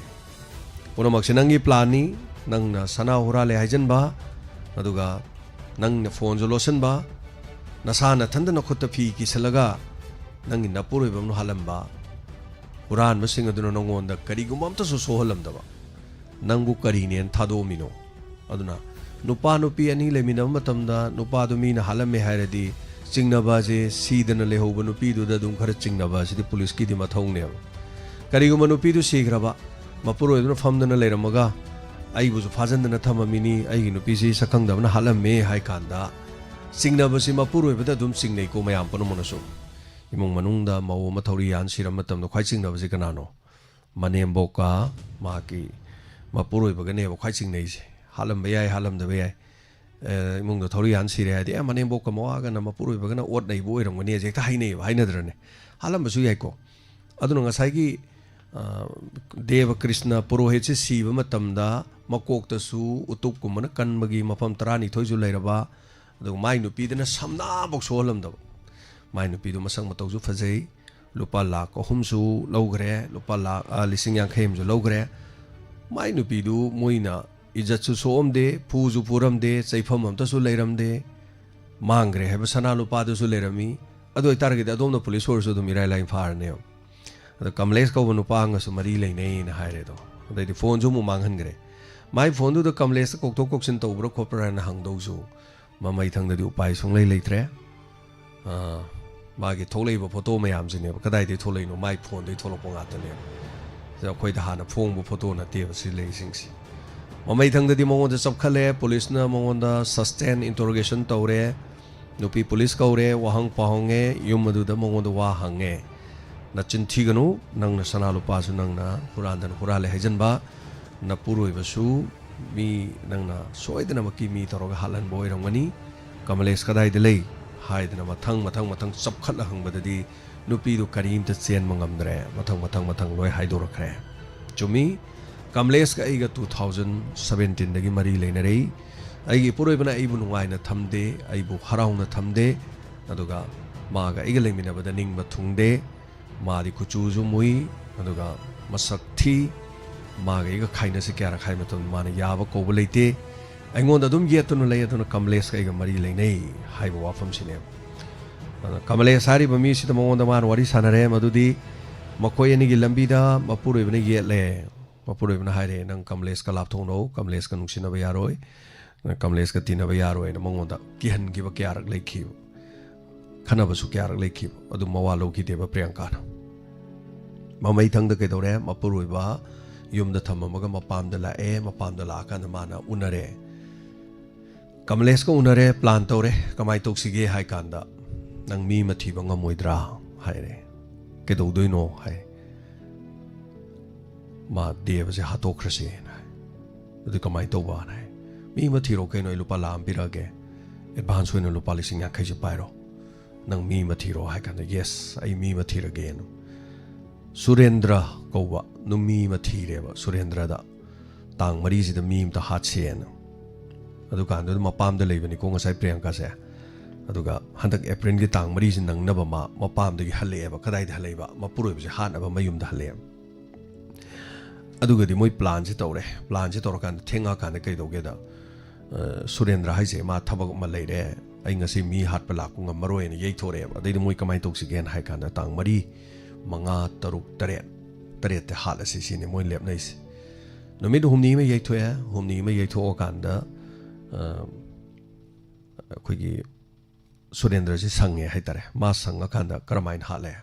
ꯄꯨꯝꯅꯃꯛꯁꯦ ꯅꯪꯒꯤ ꯄ꯭ꯂꯥꯟꯅꯤ ꯅꯪꯅ ꯁꯅꯥ ꯍꯨꯔꯥꯜꯂꯦ ꯍꯥꯏꯖꯟꯕ ꯑꯗꯨꯒ ꯅꯪꯅ ꯐꯣꯟꯁꯨ ꯂꯣꯠꯁꯤꯟꯕ ꯅꯁꯥꯅ ꯊꯟꯗꯅ ꯈꯨꯠꯇ ꯐꯤ ꯀꯤꯁꯜꯂꯒ ꯅꯪꯒꯤ ꯅꯄꯨꯔꯣꯏꯕ ꯑꯃꯅ ꯍꯥꯜꯂꯝꯕ ꯍꯨꯔꯥꯟꯕꯁꯤꯡ ꯑꯗꯨꯅ ꯅꯉꯣꯟꯗ ꯀꯔꯤꯒꯨꯝꯕ ꯑꯝꯇꯁꯨ ꯁꯣꯛꯍꯜꯂꯝꯗꯕ ꯅꯪꯕꯨ ꯀꯔꯤꯅꯦꯅ ꯊꯥꯗꯣꯛꯑꯝꯃꯤꯅꯣ ꯑꯗꯨꯅ ꯅꯨꯄꯥ ꯅꯨꯄꯤ ꯑꯅꯤ ꯂꯩꯃꯤꯟꯅꯕ ꯃꯇꯝꯗ ꯅꯨꯄꯥꯗꯨ ꯃꯤꯅ ꯍꯥꯜꯂꯝꯃꯦ ꯍꯥꯏꯔꯗꯤ ꯆꯤꯡꯅꯕꯁꯦ ꯁꯤꯗꯅ ꯂꯩꯍꯧꯕ ꯅꯨꯄꯤꯗꯨꯗ ꯑꯗꯨꯝ ꯈꯔ ꯆꯤꯡꯅꯕ ꯑꯁꯤꯗꯤ ꯄꯨꯂꯤꯁꯀꯤꯗꯤ ꯃꯊꯧꯅꯦꯕ ꯀꯔꯤꯒꯨꯝꯕ ꯅꯨꯄꯤꯗꯨ ꯁꯤꯈ꯭ꯔꯕ ꯃꯄꯨꯔꯣꯏꯕꯅ ꯐꯝꯗꯅ ꯂꯩꯔꯝꯃꯒ ꯑꯩꯕꯨꯁꯨ ꯐꯥꯖꯟꯗꯅ ꯊꯝꯃꯝꯃꯤꯅꯤ ꯑꯩꯒꯤ ꯅꯨꯄꯤꯁꯤ ꯁꯛꯈꯪꯗꯕꯅ ꯍꯥꯠꯂꯝꯃꯦ ꯍꯥꯏ ꯀꯥꯟꯗ ꯆꯤꯡꯅꯕꯁꯤ ꯃꯄꯨꯔꯣꯏꯕꯗ ꯑꯗꯨꯝ ꯆꯤꯡꯅꯩꯀꯣ ꯃꯌꯥꯝ ꯄꯨꯝꯅꯃꯛꯅꯁꯨ ꯏꯃꯨꯡ ꯃꯅꯨꯡꯗ ꯃꯧ ꯑꯃ ꯊꯧꯔꯤ ꯌꯥꯟ ꯁꯤꯔꯝꯕ ꯃꯇꯝꯗ ꯈ꯭ꯋꯥꯏ ꯆꯤꯡꯅꯕꯁꯤ ꯀꯅꯥꯅꯣ ꯃꯅꯦꯝꯕꯣꯛꯀ ꯃꯥꯒꯤ ꯃꯄꯨꯔꯣꯏꯕꯒꯅꯦꯕ ꯈ꯭ꯋꯥꯏ ꯆꯤꯡꯅꯩꯁꯦ ꯍꯥꯠꯂꯝꯕ ꯌꯥꯏ ꯍꯥꯠꯂꯝꯗꯕ ꯌꯥꯏ ꯏꯃꯨꯡꯗ ꯊꯧꯔꯤ ꯌꯥꯟ ꯁꯤꯔꯦ ꯍꯥꯏꯗꯤ ꯃꯅꯦꯝꯕꯣꯛꯀ ꯃꯋꯥꯒꯅ ꯃꯄꯨꯔꯣꯏꯕꯒꯅ ꯑꯣꯠ ꯅꯩꯕ ꯑꯣꯏꯔꯝꯒꯅꯤ ꯍꯦꯛꯇ ꯍꯥꯏꯅꯩꯕ ꯍꯥꯏꯅꯗ꯭ꯔꯅꯦ ꯍꯥꯠꯂꯝꯕꯁꯨ ꯌꯥꯏꯀꯣ ꯑꯗꯨꯅ ꯉꯁꯥꯏꯒꯤ ꯗꯦꯕ ꯀ꯭ꯔꯤꯁꯅ ꯄꯨꯔꯣꯍꯤꯠꯁꯤ ꯁꯤꯕ ꯃꯇꯝꯗ ꯃꯀꯣꯛꯇꯁꯨ ꯎꯇꯨꯞꯀꯨꯝꯕꯅ ꯀꯟꯕꯒꯤ ꯃꯐꯝ 12ꯁꯨ ꯂꯩꯔꯕ ꯑꯗꯨꯒ ꯃꯥꯏ ꯅꯨꯄꯤꯗꯅ ꯁꯝꯅꯥꯐꯥꯎ ꯁꯣꯛꯍꯜꯂꯝꯗꯕ ꯃꯥꯏ ꯅꯨꯄꯤꯗꯨ ꯃꯁꯛ ꯃꯇꯧꯁꯨ ꯐꯖꯩ ꯂꯨꯄꯥ ꯂꯥꯛ 3ꯁꯨ ꯂꯧꯈ꯭ꯔꯦ ꯂꯨꯄꯥ ꯂꯥꯛ 50,000 ꯑꯃꯁꯨ ꯂꯧꯈ꯭ꯔꯦ ꯃꯥꯏ ꯅꯨꯄꯤꯗꯨ ꯃꯣꯏꯅ ꯏꯖꯠꯁꯨ ꯁꯣꯛꯑꯝꯗꯦ ꯐꯨꯁꯨ ꯐꯨꯔꯝꯗꯦ ꯆꯩꯐꯝ ꯑꯝꯇꯁꯨ ꯂꯩꯔꯝꯗꯦ ꯃꯥꯡꯈ꯭ꯔꯦ ꯍꯥꯏꯕ ꯁꯅꯥ ꯂꯨꯄꯥꯗꯨꯁꯨ ꯂꯩꯔꯝꯃꯤ ꯑꯗꯨ ꯑꯣꯏꯇꯥꯔꯒꯗꯤ ꯑꯗꯣꯝꯅ ꯄꯨꯂꯤꯁ ꯑꯣꯏꯔꯁꯨ ꯑꯗꯨꯝ ꯏꯔꯥꯏ ꯂꯥꯏꯅ ꯐꯥꯔꯅꯦꯕ ꯑꯗꯣ ꯀꯃꯂꯦꯁ ꯀꯧꯕ ꯅꯨꯄꯥꯒꯁꯨ ꯃꯔꯤ ꯂꯩꯅꯩꯅ ꯍꯥꯏꯔꯦꯗꯣ ꯑꯗꯩꯗꯤ ꯐꯣꯟꯁꯨ ꯑꯃꯨꯛ ꯃꯥꯡꯍꯟꯈ꯭ꯔꯦ ꯃꯥꯏ ꯐꯣꯟꯗꯨꯗ ꯀꯃꯂꯦꯁꯇ ꯀꯣꯛꯊꯣꯛ ꯀꯣꯛꯁꯤꯟ ꯇꯧꯕ꯭ꯔꯥ ꯈꯣꯠꯄ꯭ꯔꯥ ꯍꯥꯏꯅ ꯍꯪꯗꯧꯁꯨ ꯃꯃꯩꯊꯪꯗꯗꯤ ꯎꯄꯥꯏ ꯁꯨꯡꯂꯩ ꯂꯩꯇ꯭ꯔꯦ ꯃꯥꯒꯤ ꯊꯣꯛꯂꯛꯏꯕ ꯐꯣꯇꯣ ꯃꯌꯥꯝꯁꯤꯅꯦꯕ ꯀꯗꯥꯏꯗꯒꯤ ꯊꯣꯛꯂꯛꯏꯅꯣ ꯃꯥꯏ ꯐꯣꯟꯗꯒꯤ ꯊꯣꯛꯂꯛꯄ ꯉꯥꯛꯇꯅꯦꯕ ꯑꯩꯈꯣꯏꯗ ꯍꯥꯟꯅ ꯐꯣꯡꯕ ꯐꯣꯇꯣ ꯅꯠꯇꯦꯕ ꯁꯤ ꯂꯩꯁꯤꯡꯁꯤ ꯃꯃꯩꯊꯪꯗꯗꯤ ꯃꯉꯣꯟꯗ ꯆꯞꯈꯠꯂꯦ ꯄꯨꯂꯤꯁꯅ ꯃꯉꯣꯟꯗ ꯁꯁꯇꯦꯟ ꯏꯟꯇꯣꯔꯣꯒꯦꯁꯟ ꯇꯧꯔꯦ ꯅꯨꯄꯤ ꯄꯨꯂꯤꯁ ꯀꯧꯔꯦ ꯋꯥꯍꯪ ꯄꯥꯎꯍꯪꯉꯦ ꯌꯨꯝ ꯑꯗꯨꯗ ꯃꯉꯣꯟꯗ ꯋꯥ ꯍꯪꯉꯦ ꯅꯆꯤꯟ ꯊꯤꯒꯅꯨ ꯅꯪꯅ ꯁꯅꯥ ꯂꯨꯄꯥꯁꯨ ꯅꯪꯅ ꯍꯨꯔꯥꯟꯗꯅ ꯍꯨꯔꯥꯜꯂꯦ ꯍꯥꯏꯖꯟꯕ ꯅꯄꯨꯔꯣꯏꯕꯁꯨ ꯃꯤ ꯅꯪꯅ ꯁꯣꯏꯗꯅꯃꯛꯀꯤ ꯃꯤ ꯇꯧꯔꯒ ꯍꯥꯠꯍꯟꯕ ꯑꯣꯏꯔꯝꯒꯅꯤ ꯀꯃꯂꯦꯁ ꯀꯗꯥꯏꯗ ꯂꯩ ꯍꯥꯏꯗꯅ ꯃꯊꯪ ꯆꯞꯈꯠꯂ ꯍꯪꯕꯗꯗꯤ ꯅꯨꯄꯤꯗꯨ ꯀꯔꯤꯝꯇ ꯆꯦꯟꯕ ꯉꯝꯗ꯭ꯔꯦ ꯃꯊꯪ ꯂꯣꯏ ꯍꯥꯏꯗꯣꯔꯛꯈ꯭ರೆ ꯆꯨꯝꯃꯤ ꯀꯃꯂꯦꯁꯀ ꯑꯩꯒ 2017ꯗꯒꯤ ꯃꯔꯤ ꯂꯩꯅꯔꯛꯏ ꯑꯩꯒꯤ ꯏꯄꯨꯔꯣꯏꯕꯅ ꯑꯩꯕꯨ ꯅꯨꯡꯉꯥꯏꯅ ꯊꯝꯗꯦ ꯑꯩꯕꯨ ꯍꯔꯥꯎꯅ ꯊꯝꯗꯦ ꯑꯗꯨꯒ ꯃꯥꯒ ꯑꯩꯒ ꯂꯩꯃꯤꯟꯅꯕꯗ ꯅꯤꯡꯕ ꯊꯨꯡꯗꯦ ꯃꯥꯗꯤ ꯀꯨꯆꯨꯁꯨ ꯃꯨꯏ ꯑꯗꯨꯒ ꯃꯁꯛ ꯊꯤ ꯃꯥꯒ ꯑꯩꯒ ꯈꯥꯏꯅꯁꯤ ꯀꯌꯥꯔꯛ ꯍꯥꯏ ꯃꯇꯝꯗ ꯃꯥꯅ ꯌꯥꯕ ꯀꯧꯕ ꯂꯩꯇꯦ ꯑꯩꯉꯣꯟꯗ ꯑꯗꯨꯝ ꯌꯦꯠꯇꯨꯅ ꯂꯩ ꯑꯗꯨꯅ ꯀꯃꯂꯦꯁꯀ ꯑꯩꯒ ꯃꯔꯤ ꯂꯩꯅꯩ ꯍꯥꯏꯕ ꯋꯥꯐꯝꯁꯤꯅꯦꯕ ꯑꯗꯨꯅ ꯀꯃꯂꯦꯁ ꯍꯥꯏꯔꯤꯕ ꯃꯤꯁꯤꯗ ꯃꯉꯣꯟꯗ ꯃꯥꯅ ꯋꯥꯔꯤ ꯁꯥꯟꯅꯔꯦ ꯃꯗꯨꯗꯤ ꯃꯈꯣꯏ ꯑꯅꯤꯒꯤ ꯂꯝꯕꯤꯗ ꯃꯄꯨꯔꯣꯏꯕꯅ ꯌꯦꯠꯂꯦ ꯃꯄꯨꯔꯣꯏꯕꯅ ꯍꯥꯏꯔꯦ ꯅꯪ ꯀꯃꯂꯦꯁꯀ ꯂꯥꯞꯊꯣꯛꯅꯧ ꯀꯃꯂꯦꯁꯀ ꯅꯨꯡꯁꯤꯅꯕ ꯌꯥꯔꯣꯏ ꯀꯃꯂꯦꯁꯀ ꯇꯤꯟꯅꯕ ꯌꯥꯔꯣꯏꯅ ꯃꯉꯣꯟꯗ ꯀꯤꯍꯟꯈꯤꯕ ꯀꯌꯥꯔꯛ ꯂꯩꯈꯤꯕ ꯈꯟꯅꯕꯁꯨ ꯀꯌꯥꯔꯛ ꯂꯩꯈꯤꯕ ꯑꯗꯨ ꯃꯋꯥ ꯂꯧꯈꯤꯗꯦꯕ ꯄ꯭रिꯌꯥꯡꯀꯥꯅ ꯃꯃꯩꯊꯪꯗ ꯀꯩꯗꯧꯔꯦ ꯃꯄꯨꯔꯣꯏꯕ ꯌꯨꯝꯗ ꯊꯝꯃꯝꯃꯒ ꯃꯄꯥꯝꯗ ꯂꯥꯛꯑꯦ ꯃꯄꯥꯝꯗ ꯂꯥꯛꯑꯀꯥꯟꯗ ꯃꯥꯅ ꯎꯅꯔꯦ ꯀꯃꯂꯦꯁꯀ ꯎꯅꯔꯦ ꯄ꯭ꯂꯥꯟ ꯇꯧꯔꯦ ꯀꯃꯥꯏꯅ ꯇꯧꯁꯤꯒꯦ ꯍꯥꯏ ꯀꯥꯟꯗ ꯅꯪ ꯃꯤ ꯑꯃ ꯊꯤꯕ ꯉꯝꯃꯣꯏꯗ꯭ꯔꯥ ꯍꯥꯏꯔꯦ ꯀꯩꯗꯧꯗꯣꯏꯅꯣ ꯍꯥꯏ ꯃꯥ ꯗꯦꯕꯁꯦ ꯍꯥꯠꯇꯣꯛꯈ꯭ꯔꯁꯦꯅ ꯍꯥꯏ ꯑꯗꯨ ꯀꯃꯥꯏꯅ ꯇꯧꯕꯅ ꯍꯥꯏ ꯃꯤ ꯑꯃ ꯊꯤꯔꯣ ꯀꯩꯅꯣ ꯑꯩ ꯂꯨꯄꯥ 1,00,000 ꯄꯤꯔꯛꯑꯒꯦ ꯑꯦꯗꯚꯥꯟꯁ ꯑꯣꯏꯅ ꯂꯨꯄꯥ 50,000 ꯄꯥꯏꯔꯣ ꯅꯪ ꯃꯤ ꯑꯃ ꯊꯤꯔꯣ ꯍꯥꯏ ꯀꯥꯟꯗ ꯌꯦꯁ ꯑꯩ ꯃꯤ ꯑꯃ ꯊꯤꯔꯒꯦꯅ ꯁꯨꯔꯦꯟꯗ꯭ꯔ ꯀꯧꯕ ꯃꯤ ꯑꯃ ꯊꯤꯔꯦꯕ ꯁꯨꯔꯦꯟꯗ꯭ꯔꯗ ꯇꯥꯡ 4ꯁꯤꯗ ꯃꯤ ꯑꯃꯇ ꯍꯥꯠꯁꯦꯅ ꯑꯗꯨꯀꯥꯟꯗꯨꯗ ꯃꯄꯥꯝꯗ ꯂꯩꯕꯅꯤꯀꯣ ꯉꯁꯥꯏ ꯄ꯭रिꯌꯥꯡꯀꯥꯁꯦ ꯑꯗꯨꯒ ꯍꯟꯗꯛ ꯑꯦꯄ꯭ꯔꯤꯜꯒꯤ ꯇꯥꯡ 4ꯁꯤ ꯅꯪꯅꯕ ꯃꯄꯥꯝꯗꯒꯤ ꯍꯜꯂꯛꯑꯦꯕ ꯀꯗꯥꯏꯗ ꯍꯜꯂꯛꯏꯕ ꯃꯄꯨꯔꯣꯏꯕꯁꯦ ꯍꯥꯠꯅꯕ ꯃꯌꯨꯝꯗ ꯍꯜꯂꯛꯑꯦꯕ ꯑꯗꯨꯒꯗꯤ ꯃꯣꯏ ꯄ꯭ꯂꯥꯟꯁꯦ ꯇꯧꯔꯦ ꯄ꯭ꯂꯥꯟꯁꯦ ꯇꯧꯔꯀꯥꯟꯗ ꯊꯦꯡꯉꯛꯑꯀꯥꯟꯗ ꯀꯩꯗꯧꯒꯦꯗ ꯁꯨꯔꯦꯟꯗ꯭ꯔ ꯍꯥꯏꯁꯦ ꯃꯥ ꯊꯕꯛ ꯑꯃ ꯂꯩꯔꯦ ꯑꯩ ꯉꯁꯤ ꯃꯤ ꯍꯥꯠꯄ ꯂꯥꯛꯄ ꯉꯝꯃꯔꯣꯏꯅ ꯌꯩꯊꯣꯔꯛꯑꯦꯕ ꯑꯗꯩꯗꯤ ꯃꯣꯏ ꯀꯃꯥꯏꯅ ꯇꯧꯁꯤꯒꯦꯅ ꯍꯥꯏ ꯀꯥꯟꯗ ꯇꯥꯡ 4 5 6 7 ꯍꯥꯠꯂꯁꯤ ꯁꯤꯅꯤ ꯃꯣꯏ ꯂꯦꯞꯅꯩꯁꯦ ꯅꯨꯃꯤꯠ 6 ꯑꯃ ꯌꯩꯊꯣꯛꯑꯦ 6 ꯑꯃ ꯌꯩꯊꯣꯛꯑꯀꯥꯟꯗ ꯑꯩꯈꯣꯏꯒꯤ ꯁꯨꯔꯦꯟꯗ꯭ꯔꯁꯤ ꯁꯪꯉꯦ ꯍꯥꯏꯇꯥꯔꯦ ꯃꯥ ꯁꯪꯉꯀꯥꯟꯗ ꯀꯔꯝꯍꯥꯏꯅ ꯍꯥꯠꯂꯦ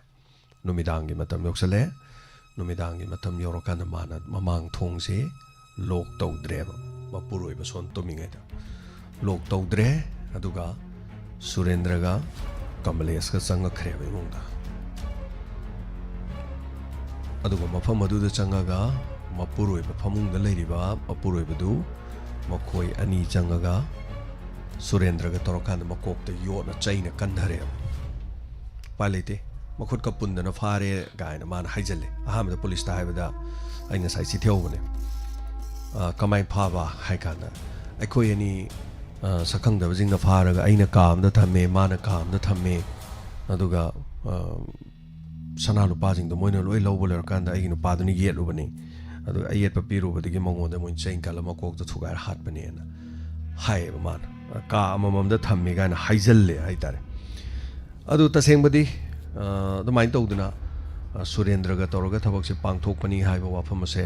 ꯅꯨꯃꯤꯗꯥꯡꯒꯤ ꯃꯇꯝ ꯌꯧꯁꯜꯂꯦ ꯅꯨꯃꯤꯗꯥꯡꯒꯤ ꯃꯇꯝ ꯌꯧꯔꯀꯥꯟꯗ ꯃꯥꯅ ꯃꯃꯥꯡ ꯊꯣꯡꯁꯦ ꯂꯣꯛ ꯇꯧꯗ꯭ꯔꯦꯕ ꯃꯄꯨꯔꯣꯏꯕ ꯁꯣꯟ ꯇꯨꯝꯃꯤꯉꯩꯗ ꯂꯣꯛ ꯇꯧꯗ꯭ꯔꯦ ꯑꯗꯨꯒ ꯁꯨꯔꯦꯟꯗ꯭ꯔꯒ ꯀꯃꯂꯦꯁꯀ ꯆꯪꯉꯛꯈ꯭ꯔꯦꯕ ꯏꯃꯨꯡꯗ ꯑꯗꯨꯒ ꯃꯐꯝ ꯑꯗꯨꯗ ꯆꯪꯉꯒ ꯃꯄꯨꯔꯣꯏꯕ ꯐꯃꯨꯡꯗ ꯂꯩꯔꯤꯕ ꯃꯄꯨꯔꯣꯏꯕꯗꯨ ꯃꯈꯣꯏ ꯑꯅꯤ ꯆꯪꯉꯒ ꯁꯨꯔꯦꯟꯗ꯭ꯔꯒ ꯇꯧꯔꯀꯥꯟꯗ ꯃꯀꯣꯛꯇ ꯌꯣꯠꯅ ꯆꯩꯅ ꯀꯟꯊꯔꯦꯕ ꯎꯄꯥꯏ ꯂꯩꯇꯦ ꯃꯈꯨꯠꯀ ꯄꯨꯟꯗꯅ ꯐꯥꯔꯦ ꯒꯥꯏꯅ ꯃꯥꯅ ꯍꯥꯏꯖꯜꯂꯦ ꯑꯍꯥꯟꯕꯗ ꯄꯨꯂꯤꯁꯇ ꯍꯥꯏꯕꯗ ꯑꯩ ꯉꯁꯥꯏ ꯆꯤꯊꯤꯍꯧꯕꯅꯦ ꯀꯃꯥꯏꯅ ꯐꯥꯕ ꯍꯥꯏ ꯀꯥꯟꯗ ꯑꯩꯈꯣꯏ ꯑꯅꯤ ꯁꯛꯈꯪꯗꯕꯁꯤꯡꯅ ꯐꯥꯔꯒ ꯑꯩꯅ ꯀꯥ ꯑꯃꯗ ꯊꯝꯃꯦ ꯃꯥꯅ ꯀꯥ ꯑꯃꯗ ꯊꯝꯃꯦ ꯑꯗꯨꯒ ꯁꯅꯥ ꯂꯨꯄꯥꯁꯤꯡꯗꯣ ꯃꯣꯏꯅ ꯂꯣꯏ ꯂꯧꯕ ꯂꯣꯏꯔꯀꯥꯟꯗ ꯑꯩꯒꯤ ꯅꯨꯄꯥꯗꯨꯅ ꯌꯦꯠꯂꯨꯕꯅꯤ ꯑꯗꯨꯒ ꯑꯌꯦꯠꯄ ꯄꯤꯔꯨꯕꯗꯒꯤ ꯃꯉꯣꯟꯗ ꯃꯣꯏꯅ ꯆꯩ ꯀꯜꯂ ꯃꯀꯣꯛꯇ ꯊꯨꯒꯥꯏꯔ ꯍꯥꯠꯄꯅꯦꯅ ꯍꯥꯏꯌꯦꯕ ꯃꯥꯅ ꯀꯥ ꯑꯃꯃꯝꯗ ꯊꯝꯃꯦ ꯀꯥꯏꯅ ꯍꯥꯏꯖꯜꯂꯦ ꯍꯥꯏꯇꯥꯔꯦ ꯑꯗꯨ ꯇꯁꯦꯡꯕꯗꯤ ꯑꯗꯨꯃꯥꯏꯅ ꯇꯧꯗꯅ ꯁꯨꯔꯦꯟꯗ꯭ꯔꯒ ꯇꯧꯔꯒ ꯊꯕꯛꯁꯦ ꯄꯥꯡꯊꯣꯛꯄꯅꯤ ꯍꯥꯏꯕ ꯋꯥꯐꯝ ꯑꯁꯦ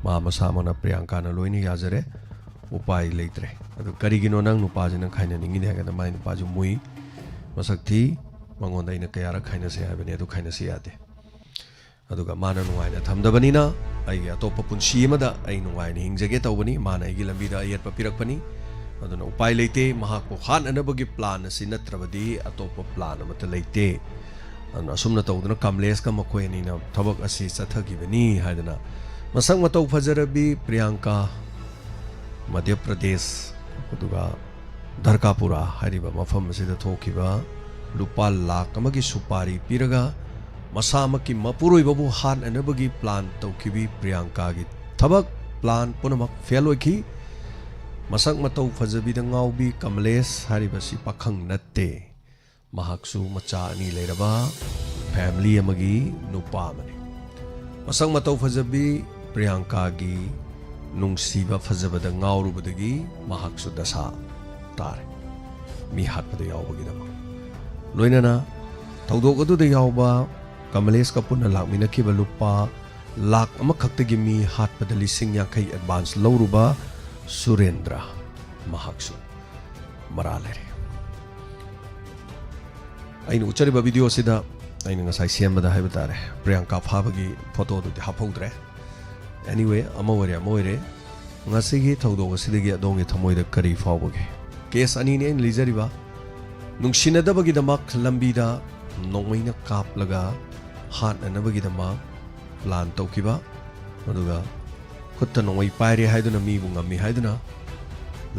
ꯃꯥ ꯃꯁꯥꯃꯛꯅ ꯄ꯭ꯔꯤꯌꯥꯡꯀꯥꯅ ꯂꯣꯏꯅ ꯌꯥꯖꯔꯦ ꯎꯄꯥꯏ ꯂꯩꯇ꯭ꯔꯦ ꯑꯗꯨ ꯀꯔꯤꯒꯤꯅꯣ ꯅꯪ ꯅꯨꯄꯥꯁꯦ ꯅꯪ ꯈꯥꯏꯅꯅꯤꯡꯉꯤꯅꯦ ꯍꯥꯏꯔꯒꯅ ꯃꯥꯏ ꯅꯨꯄꯥꯁꯨ ꯃꯨꯏ ꯃꯁꯛ ꯊꯤ ꯃꯉꯣꯟꯗ ꯑꯩꯅ ꯀꯌꯥꯔꯛ ꯈꯥꯏꯅꯁꯦ ꯍꯥꯏꯕꯅꯤ ꯑꯗꯨ ꯈꯥꯏꯅꯁꯤ ꯌꯥꯗꯦ ꯑꯗꯨꯒ ꯃꯥꯅ ꯅꯨꯡꯉꯥꯏꯅ ꯊꯝꯗꯕꯅꯤꯅ ꯑꯩꯒꯤ ꯑꯇꯣꯞꯄ ꯄꯨꯟꯁꯤ ꯑꯃꯗ ꯑꯩ ꯅꯨꯡꯉꯥꯏꯅ ꯍꯤꯡꯖꯒꯦ ꯇꯧꯕꯅꯤ ꯃꯥꯅ ꯑꯩꯒꯤ ꯂꯝꯕꯤꯗ ꯑꯌꯦꯠꯄ ꯄꯤꯔꯛꯄꯅꯤ ꯑꯗꯨꯅ ꯎꯄꯥꯏ ꯂꯩꯇꯦ ꯃꯍꯥꯛꯄꯨ ꯍꯥꯠꯅꯅꯕꯒꯤ ꯄ꯭ꯂꯥꯟ ꯑꯁꯤ ꯅꯠꯇ꯭ꯔꯕꯗꯤ ꯑꯇꯣꯞꯄ ꯄ꯭ꯂꯥꯟ ꯑꯃꯠꯇ ꯂꯩꯇꯦ ꯑꯗꯨꯅ ꯑꯁꯨꯝꯅ ꯇꯧꯗꯨꯅ ꯀꯃꯂꯦꯁꯀ ꯃꯈꯣꯏ ꯑꯅꯤꯅ ꯊꯕꯛ ꯑꯁꯤ ꯆꯠꯊꯈꯤꯕꯅꯤ ꯍꯥꯏꯗꯅ ꯃꯁꯛ ꯃꯇꯧ ꯐꯖꯔꯕꯤ ꯄ꯭ꯔꯤꯌꯥꯡꯀꯥ ꯃꯙ꯭ꯌ ꯄ꯭ꯔꯗꯦꯁ ꯑꯗꯨꯒ ꯙꯔꯀꯥꯄꯨꯔꯥ ꯍꯥꯏꯔꯤꯕ ꯃꯐꯝ ꯑꯁꯤꯗ ꯊꯣꯛꯈꯤꯕ ꯂꯨꯄꯥ ꯂꯥꯈ ꯑꯃꯒꯤ ꯁꯨꯄꯥꯔꯤ ꯄꯤꯔꯒ ꯃꯁꯥꯃꯛꯀꯤ ꯃꯄꯨꯔꯣꯏꯕꯕꯨ ꯍꯥꯠꯅꯅꯕꯒꯤ ꯄ꯭ꯂꯥꯟ ꯇꯧꯈꯤꯕꯤ ꯄ꯭ꯔꯤꯌꯥꯡꯀꯥꯒꯤ ꯊꯕꯛ ꯄ꯭ꯂꯥꯟ ꯄꯨꯝꯅꯃꯛ ꯐꯦꯜ ꯑꯣꯏꯈꯤ ꯃꯁꯛ ꯃꯇꯧ ꯐꯖꯕꯤꯗ ꯉꯥꯎꯕꯤ ꯀꯃꯂꯦꯁ ꯍꯥꯏꯔꯤꯕꯁꯤ ꯄꯥꯈꯪ ꯅꯠꯇꯦ ꯃꯍꯥꯛꯁꯨ ꯃꯆꯥ ꯑꯅꯤ ꯂꯩꯔꯕ ꯐꯦꯃꯤꯂꯤ ꯑꯃꯒꯤ ꯅꯨꯄꯥ ꯑꯃꯅꯤ ꯃꯁꯛ ꯃꯇꯧ ꯐꯖꯕꯤ ꯄ꯭ꯔꯤꯌꯥꯡꯀꯥꯒꯤ ꯅꯨꯡꯁꯤꯕ ꯐꯖꯕꯗ ꯉꯥꯎꯔꯨꯕꯗꯒꯤ ꯃꯍꯥꯛꯁꯨ ꯗꯁꯥ ꯇꯥꯔꯦ ꯃꯤ ꯍꯥꯠꯄꯗ ꯌꯥꯎꯕꯒꯤꯗꯃꯛ ꯂꯣꯏꯅꯅ ꯊꯧꯗꯣꯛ ꯑꯗꯨꯗ ꯌꯥꯎꯕ ꯀꯃꯂꯦꯁꯀ ꯄꯨꯟꯅ ꯂꯥꯛꯃꯤꯟꯅꯈꯤꯕ ꯂꯨꯄꯥ ꯂꯥꯈ ꯑꯃꯈꯛꯇꯒꯤ ꯃꯤ ꯍꯥꯠꯄꯗ 50,000 ꯑꯦꯗꯚꯥꯟꯁ ꯂꯧꯔꯨꯕ ꯁꯨꯔꯦꯟꯗ꯭ꯔ ꯃꯍꯥꯛꯁꯨ ꯃꯔꯥ ꯂꯩꯔꯦ ꯑꯩꯅ ꯎꯠꯆꯔꯤꯕ ꯚꯤꯗꯤꯑꯣ ꯑꯁꯤꯗ ꯑꯩꯅ ꯉꯁꯥꯏ ꯁꯦꯝꯕꯗ ꯍꯥꯏꯕ ꯇꯥꯔꯦ ꯄ꯭ꯔꯤꯌꯥꯡꯀꯥ ꯐꯥꯕꯒꯤ ꯐꯣꯇꯣꯗꯨꯗꯤ ꯍꯥꯞꯍꯧꯗ꯭ꯔꯦ ꯑꯦꯅꯤꯋꯦ ꯑꯃ ꯑꯣꯏꯔꯦ ꯉꯁꯤꯒꯤ ꯊꯧꯗꯣꯛ ꯑꯁꯤꯗꯒꯤ ꯑꯗꯣꯝꯒꯤ ꯊꯃꯣꯏꯗ ꯀꯔꯤ ꯐꯥꯎꯕꯒꯦ ꯀꯦꯁ ꯑꯅꯤꯅꯤ ꯑꯩꯅ ꯂꯤꯖꯔꯤꯕ ꯅꯨꯡꯁꯤꯅꯗꯕꯒꯤꯗꯃꯛ ꯂꯝꯕꯤꯗ ꯅꯣꯡꯃꯩꯅ ꯀꯥꯞꯂꯒ ꯍꯥꯠꯅꯅꯕꯒꯤꯗꯃꯛ ꯄ꯭ꯂꯥꯟ ꯇꯧꯈꯤꯕ ꯑꯗꯨꯒ ꯈꯨꯠꯇ ꯅꯣꯡꯃꯩ ꯄꯥꯏꯔꯦ ꯍꯥꯏꯗꯨꯅ ꯃꯤꯕꯨ ꯉꯝꯃꯤ ꯍꯥꯏꯗꯨꯅ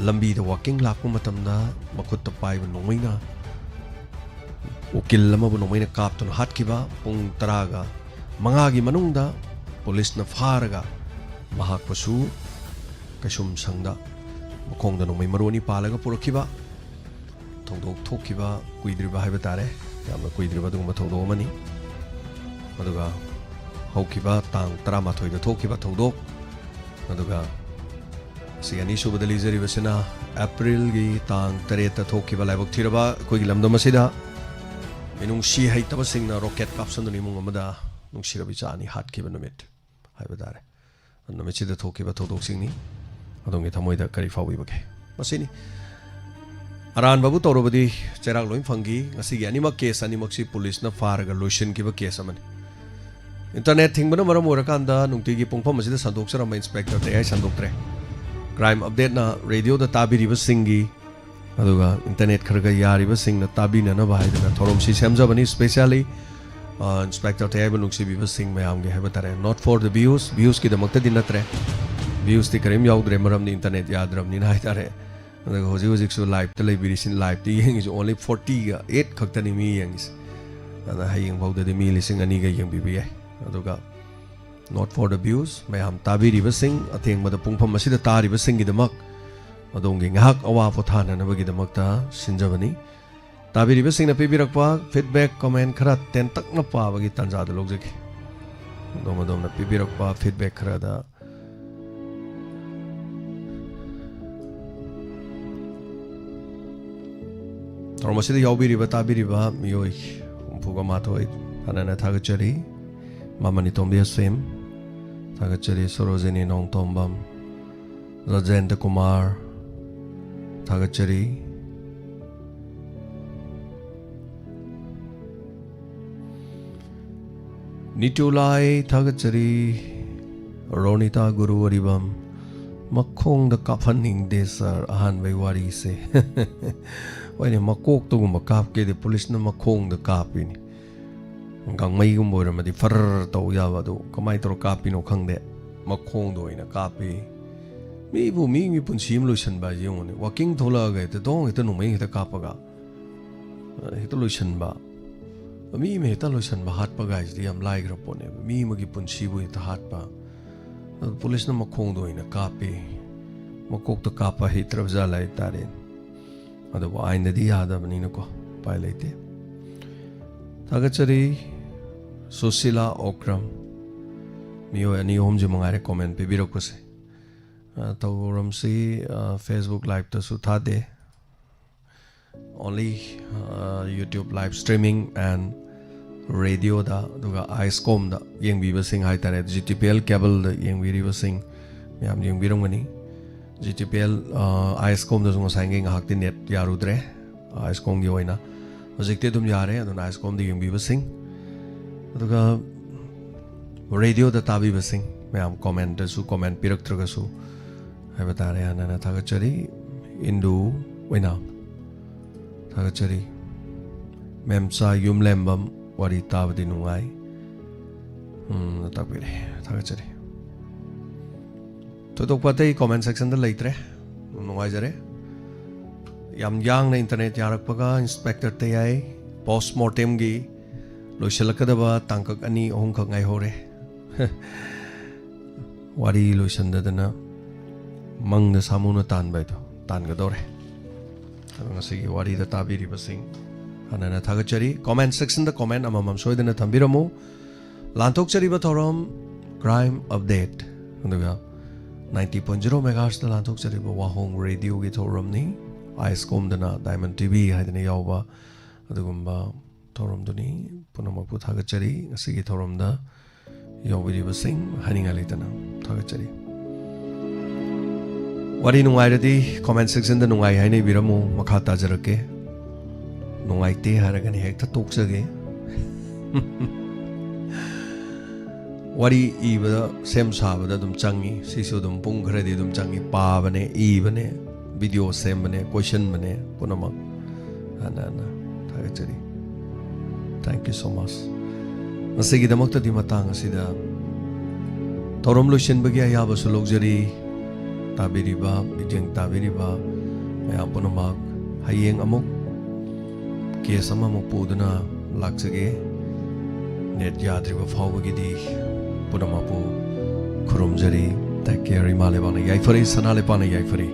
ꯂꯝꯕꯤꯗ ꯋꯥꯀꯤꯡ ꯂꯥꯛꯄ ꯃꯇꯝꯗ ꯃꯈꯨꯠꯇ ꯄꯥꯏꯕ ꯅꯣꯡꯃꯩꯅ ꯎꯀꯤꯜ ꯑꯃꯕꯨ ꯅꯣꯡꯃꯩꯅ ꯀꯥꯞꯇꯨꯅ ꯍꯥꯠꯈꯤꯕ ꯄꯨꯡ 10:05ꯒꯤ ꯃꯅꯨꯡꯗ ꯄꯨꯂꯤꯁꯅ ꯐꯥꯔꯒ ꯃꯍꯥꯛꯄꯨꯁꯨ ꯀꯩꯁꯨꯝ ꯁꯪꯗ ꯃꯈꯣꯡꯗ ꯅꯣꯡꯃꯩ ꯃꯔꯨ 2 ꯄꯥꯜꯂꯒ ꯄꯨꯔꯛꯈꯤꯕ ꯊꯧꯗꯣꯛ ꯊꯣꯛꯈꯤꯕ ꯀꯨꯏꯗ꯭ꯔꯤꯕ ꯍꯥꯏꯕ ꯇꯥꯔꯦ ꯌꯥꯝꯅ ꯀꯨꯏꯗ꯭ꯔꯤꯕ ꯑꯗꯨꯒꯨꯝꯕ ꯊꯧꯗꯣꯛ ꯑꯃꯅꯤ ꯑꯗꯨꯒ ꯍꯧꯈꯤꯕ ꯇꯥꯡ 18ꯗ ꯊꯣꯛꯈꯤꯕ ꯊꯧꯗꯣꯛ ꯑꯗꯨꯒ ꯁꯤ ꯑꯅꯤꯁꯨꯕꯗ ꯂꯤꯖꯔꯤꯕꯁꯤꯅ ꯑꯦꯄ꯭ꯔꯤꯜꯒꯤ ꯇꯥꯡ 8ꯗ ꯊꯣꯛꯈꯤꯕ ꯂꯥꯏꯕꯛ ꯊꯤꯔꯕ ꯑꯩꯈꯣꯏꯒꯤ ꯂꯝꯗꯝ ꯑꯁꯤꯗ ꯃꯤꯅꯨꯡꯁꯤ ꯍꯩꯇꯕꯁꯤꯡꯅ ꯔꯣꯀꯦꯠ ꯀꯥꯞꯁꯟꯗꯨꯅ ꯏꯃꯨꯡ ꯑꯃꯗ ꯅꯨꯡꯁꯤꯔꯕ ꯏꯆꯥ ꯑꯅꯤ ꯍꯥꯠꯈꯤꯕ ꯅꯨꯃꯤꯠ ꯍꯥꯏꯕ ꯇꯥꯔꯦ ꯅꯨꯃꯤꯠꯁꯤꯗ ꯊꯣꯛꯈꯤꯕ ꯊꯧꯗꯣꯛꯁꯤꯡꯅꯤ ꯑꯗꯣꯝꯒꯤ ꯊꯃꯣꯏꯗ ꯀꯔꯤ ꯐꯥꯎꯕꯤꯕꯒꯦ ꯃꯁꯤꯅꯤ ꯑꯔꯥꯟꯕꯕꯨ ꯇꯧꯔꯕꯗꯤ ꯆꯩꯔꯥꯛ ꯂꯣꯏ ꯐꯪꯈꯤ ꯉꯁꯤꯒꯤ ꯑꯅꯤꯃꯛ ꯀꯦꯁ ꯑꯅꯤꯃꯛꯁꯤ ꯄꯨꯂꯤꯁꯅ ꯐꯥꯔꯒ ꯂꯣꯏꯁꯤꯟꯈꯤꯕ ꯀꯦꯁ ꯑꯃꯅꯤ इंटरनेट थिंगबना मरम ओरकांदा नुंगतिगी पुंगफम असिदा संदोक्सरम इंस्पेक्टर तेयाई संदोक्तरे क्राइम अपडेट ना रेडियो दा ताबिरिबा सिंगी अदुगा इंटरनेट खरगा यारिबा सिंगना ताबिनना बाहायदना थोरमसी सेमजबनी स्पेशली इंस्पेक्टर तेयाई नुंगसिबिबा सिंग मयामगे हैबा तारे नॉट फॉर द व्यूज की दमक्ता दिनत्रे व्यूज ति करिम याउद्रे मरमनि इंटरनेट याद्रमनि ना हाइतारे अदुगा होजि होजिकसु लाइव ता लेबिरिसिन लाइव ति यंगिस ओनली 48 खक्तनि मी यंगिस अदा हायंग बाउददि मी लिसिंग अनि गा यंबिबि याय अदुगा not for the views ma'am ताबिरिबा सिंग अथेंगबदा पुंगफम असिदा तारिबा सिंगिदमक अदोंगे ngahak awa pothananabagidamakta sinjabani ताबिरिबा सिंगना पिबिरकपा फीडबैक कमेंट खरा तेंतकना पाबगी तंजादा लोगजकी दोमदोमना पिबिरकपा फीडबैक खरादा तोरमसिदा यावबिरिबा ताबिरिबा मियोय उमफुगा माथोय अनना थागचरी Mamani Tombia Sim, Tagachari Sorojini Nong Tombam, Rajendra Kumar, Tagachari, Nitulai Tagachari, Ronita Guru Aribam, Makong the kapaning de sir ahan by wari se. Why makok to makap ke the police na makong the kapin. Hanggang may gumbo naman di far to yawa do kamay tro kapi no kang de makong do ina kapi. May bu mi pun sim lucian ba yung ni walking thola ga te dong ito no may ita kapaga. Ito lucian ba. Mi me ita lucian ba hat pa guys di am like ra po ne. Mi magi pun sibu ita hat pa. Police na makong do ina kapi. Makok to kapa hitra zala itarin. Ado ba ay na di yada ba nino ko pailite. Tagachari Susila Okram Miyo ani hom je mangare comment pe biro ko se. Tawram si Facebook live to sutha de. Only YouTube live streaming and radio da duga ISCOM da yeng bi basing hai tare GTPL cable da yeng bi basing yam yeng bi rongani GTPL ISCOM da zung sangeng hakti net yarudre ISCOM gi hoina hojikte dum yare adun ISCOM da yeng bi basing duga radio da tabi basing yam comment da su comment pirak truga su hai batare ana thagachari indu hoina thagachari memsa yumlembam wari tabdi nungai tapire thagachari to patay comment section da leitre nungai jare yam yang na internet yarak paga inspector te ai postmortem gi loisalakadaba tangkak ani ohum khak ngai hore wari loisandadana mang da samuna tan bai to tan ga dore ngasi wari da tabiri basing anana thagachari comment section da comment amamam soidana thambiramu lantok chari ba thoram crime update anduga 90.0 megahertz da lantok chari ba wahong radio gi thoram ni ISCOM dana Diamond TV haidana yawba adugumba thoram duni punamakpu thagachari ngasi gi thoram da yawbiri basing haninga leitana thagachari wari nungai radi comment section da nungai hainai biramu makha tajarake nungai te haragani hekta toksage wari iba sem sabada dum changi sisu dum pung khradi dum changi pa bane I bane video sem bane question bane punama ana thagachari thank you so much masigi damakta di matang asida thorom lotion bagi ayaba su luxury tabiriba bijeng tabiriba maya punama hayeng amok case ama mupuduna laksage net yadriba fawagidi punamapu khurumjari take care malebana yaifari sanale pana yaifari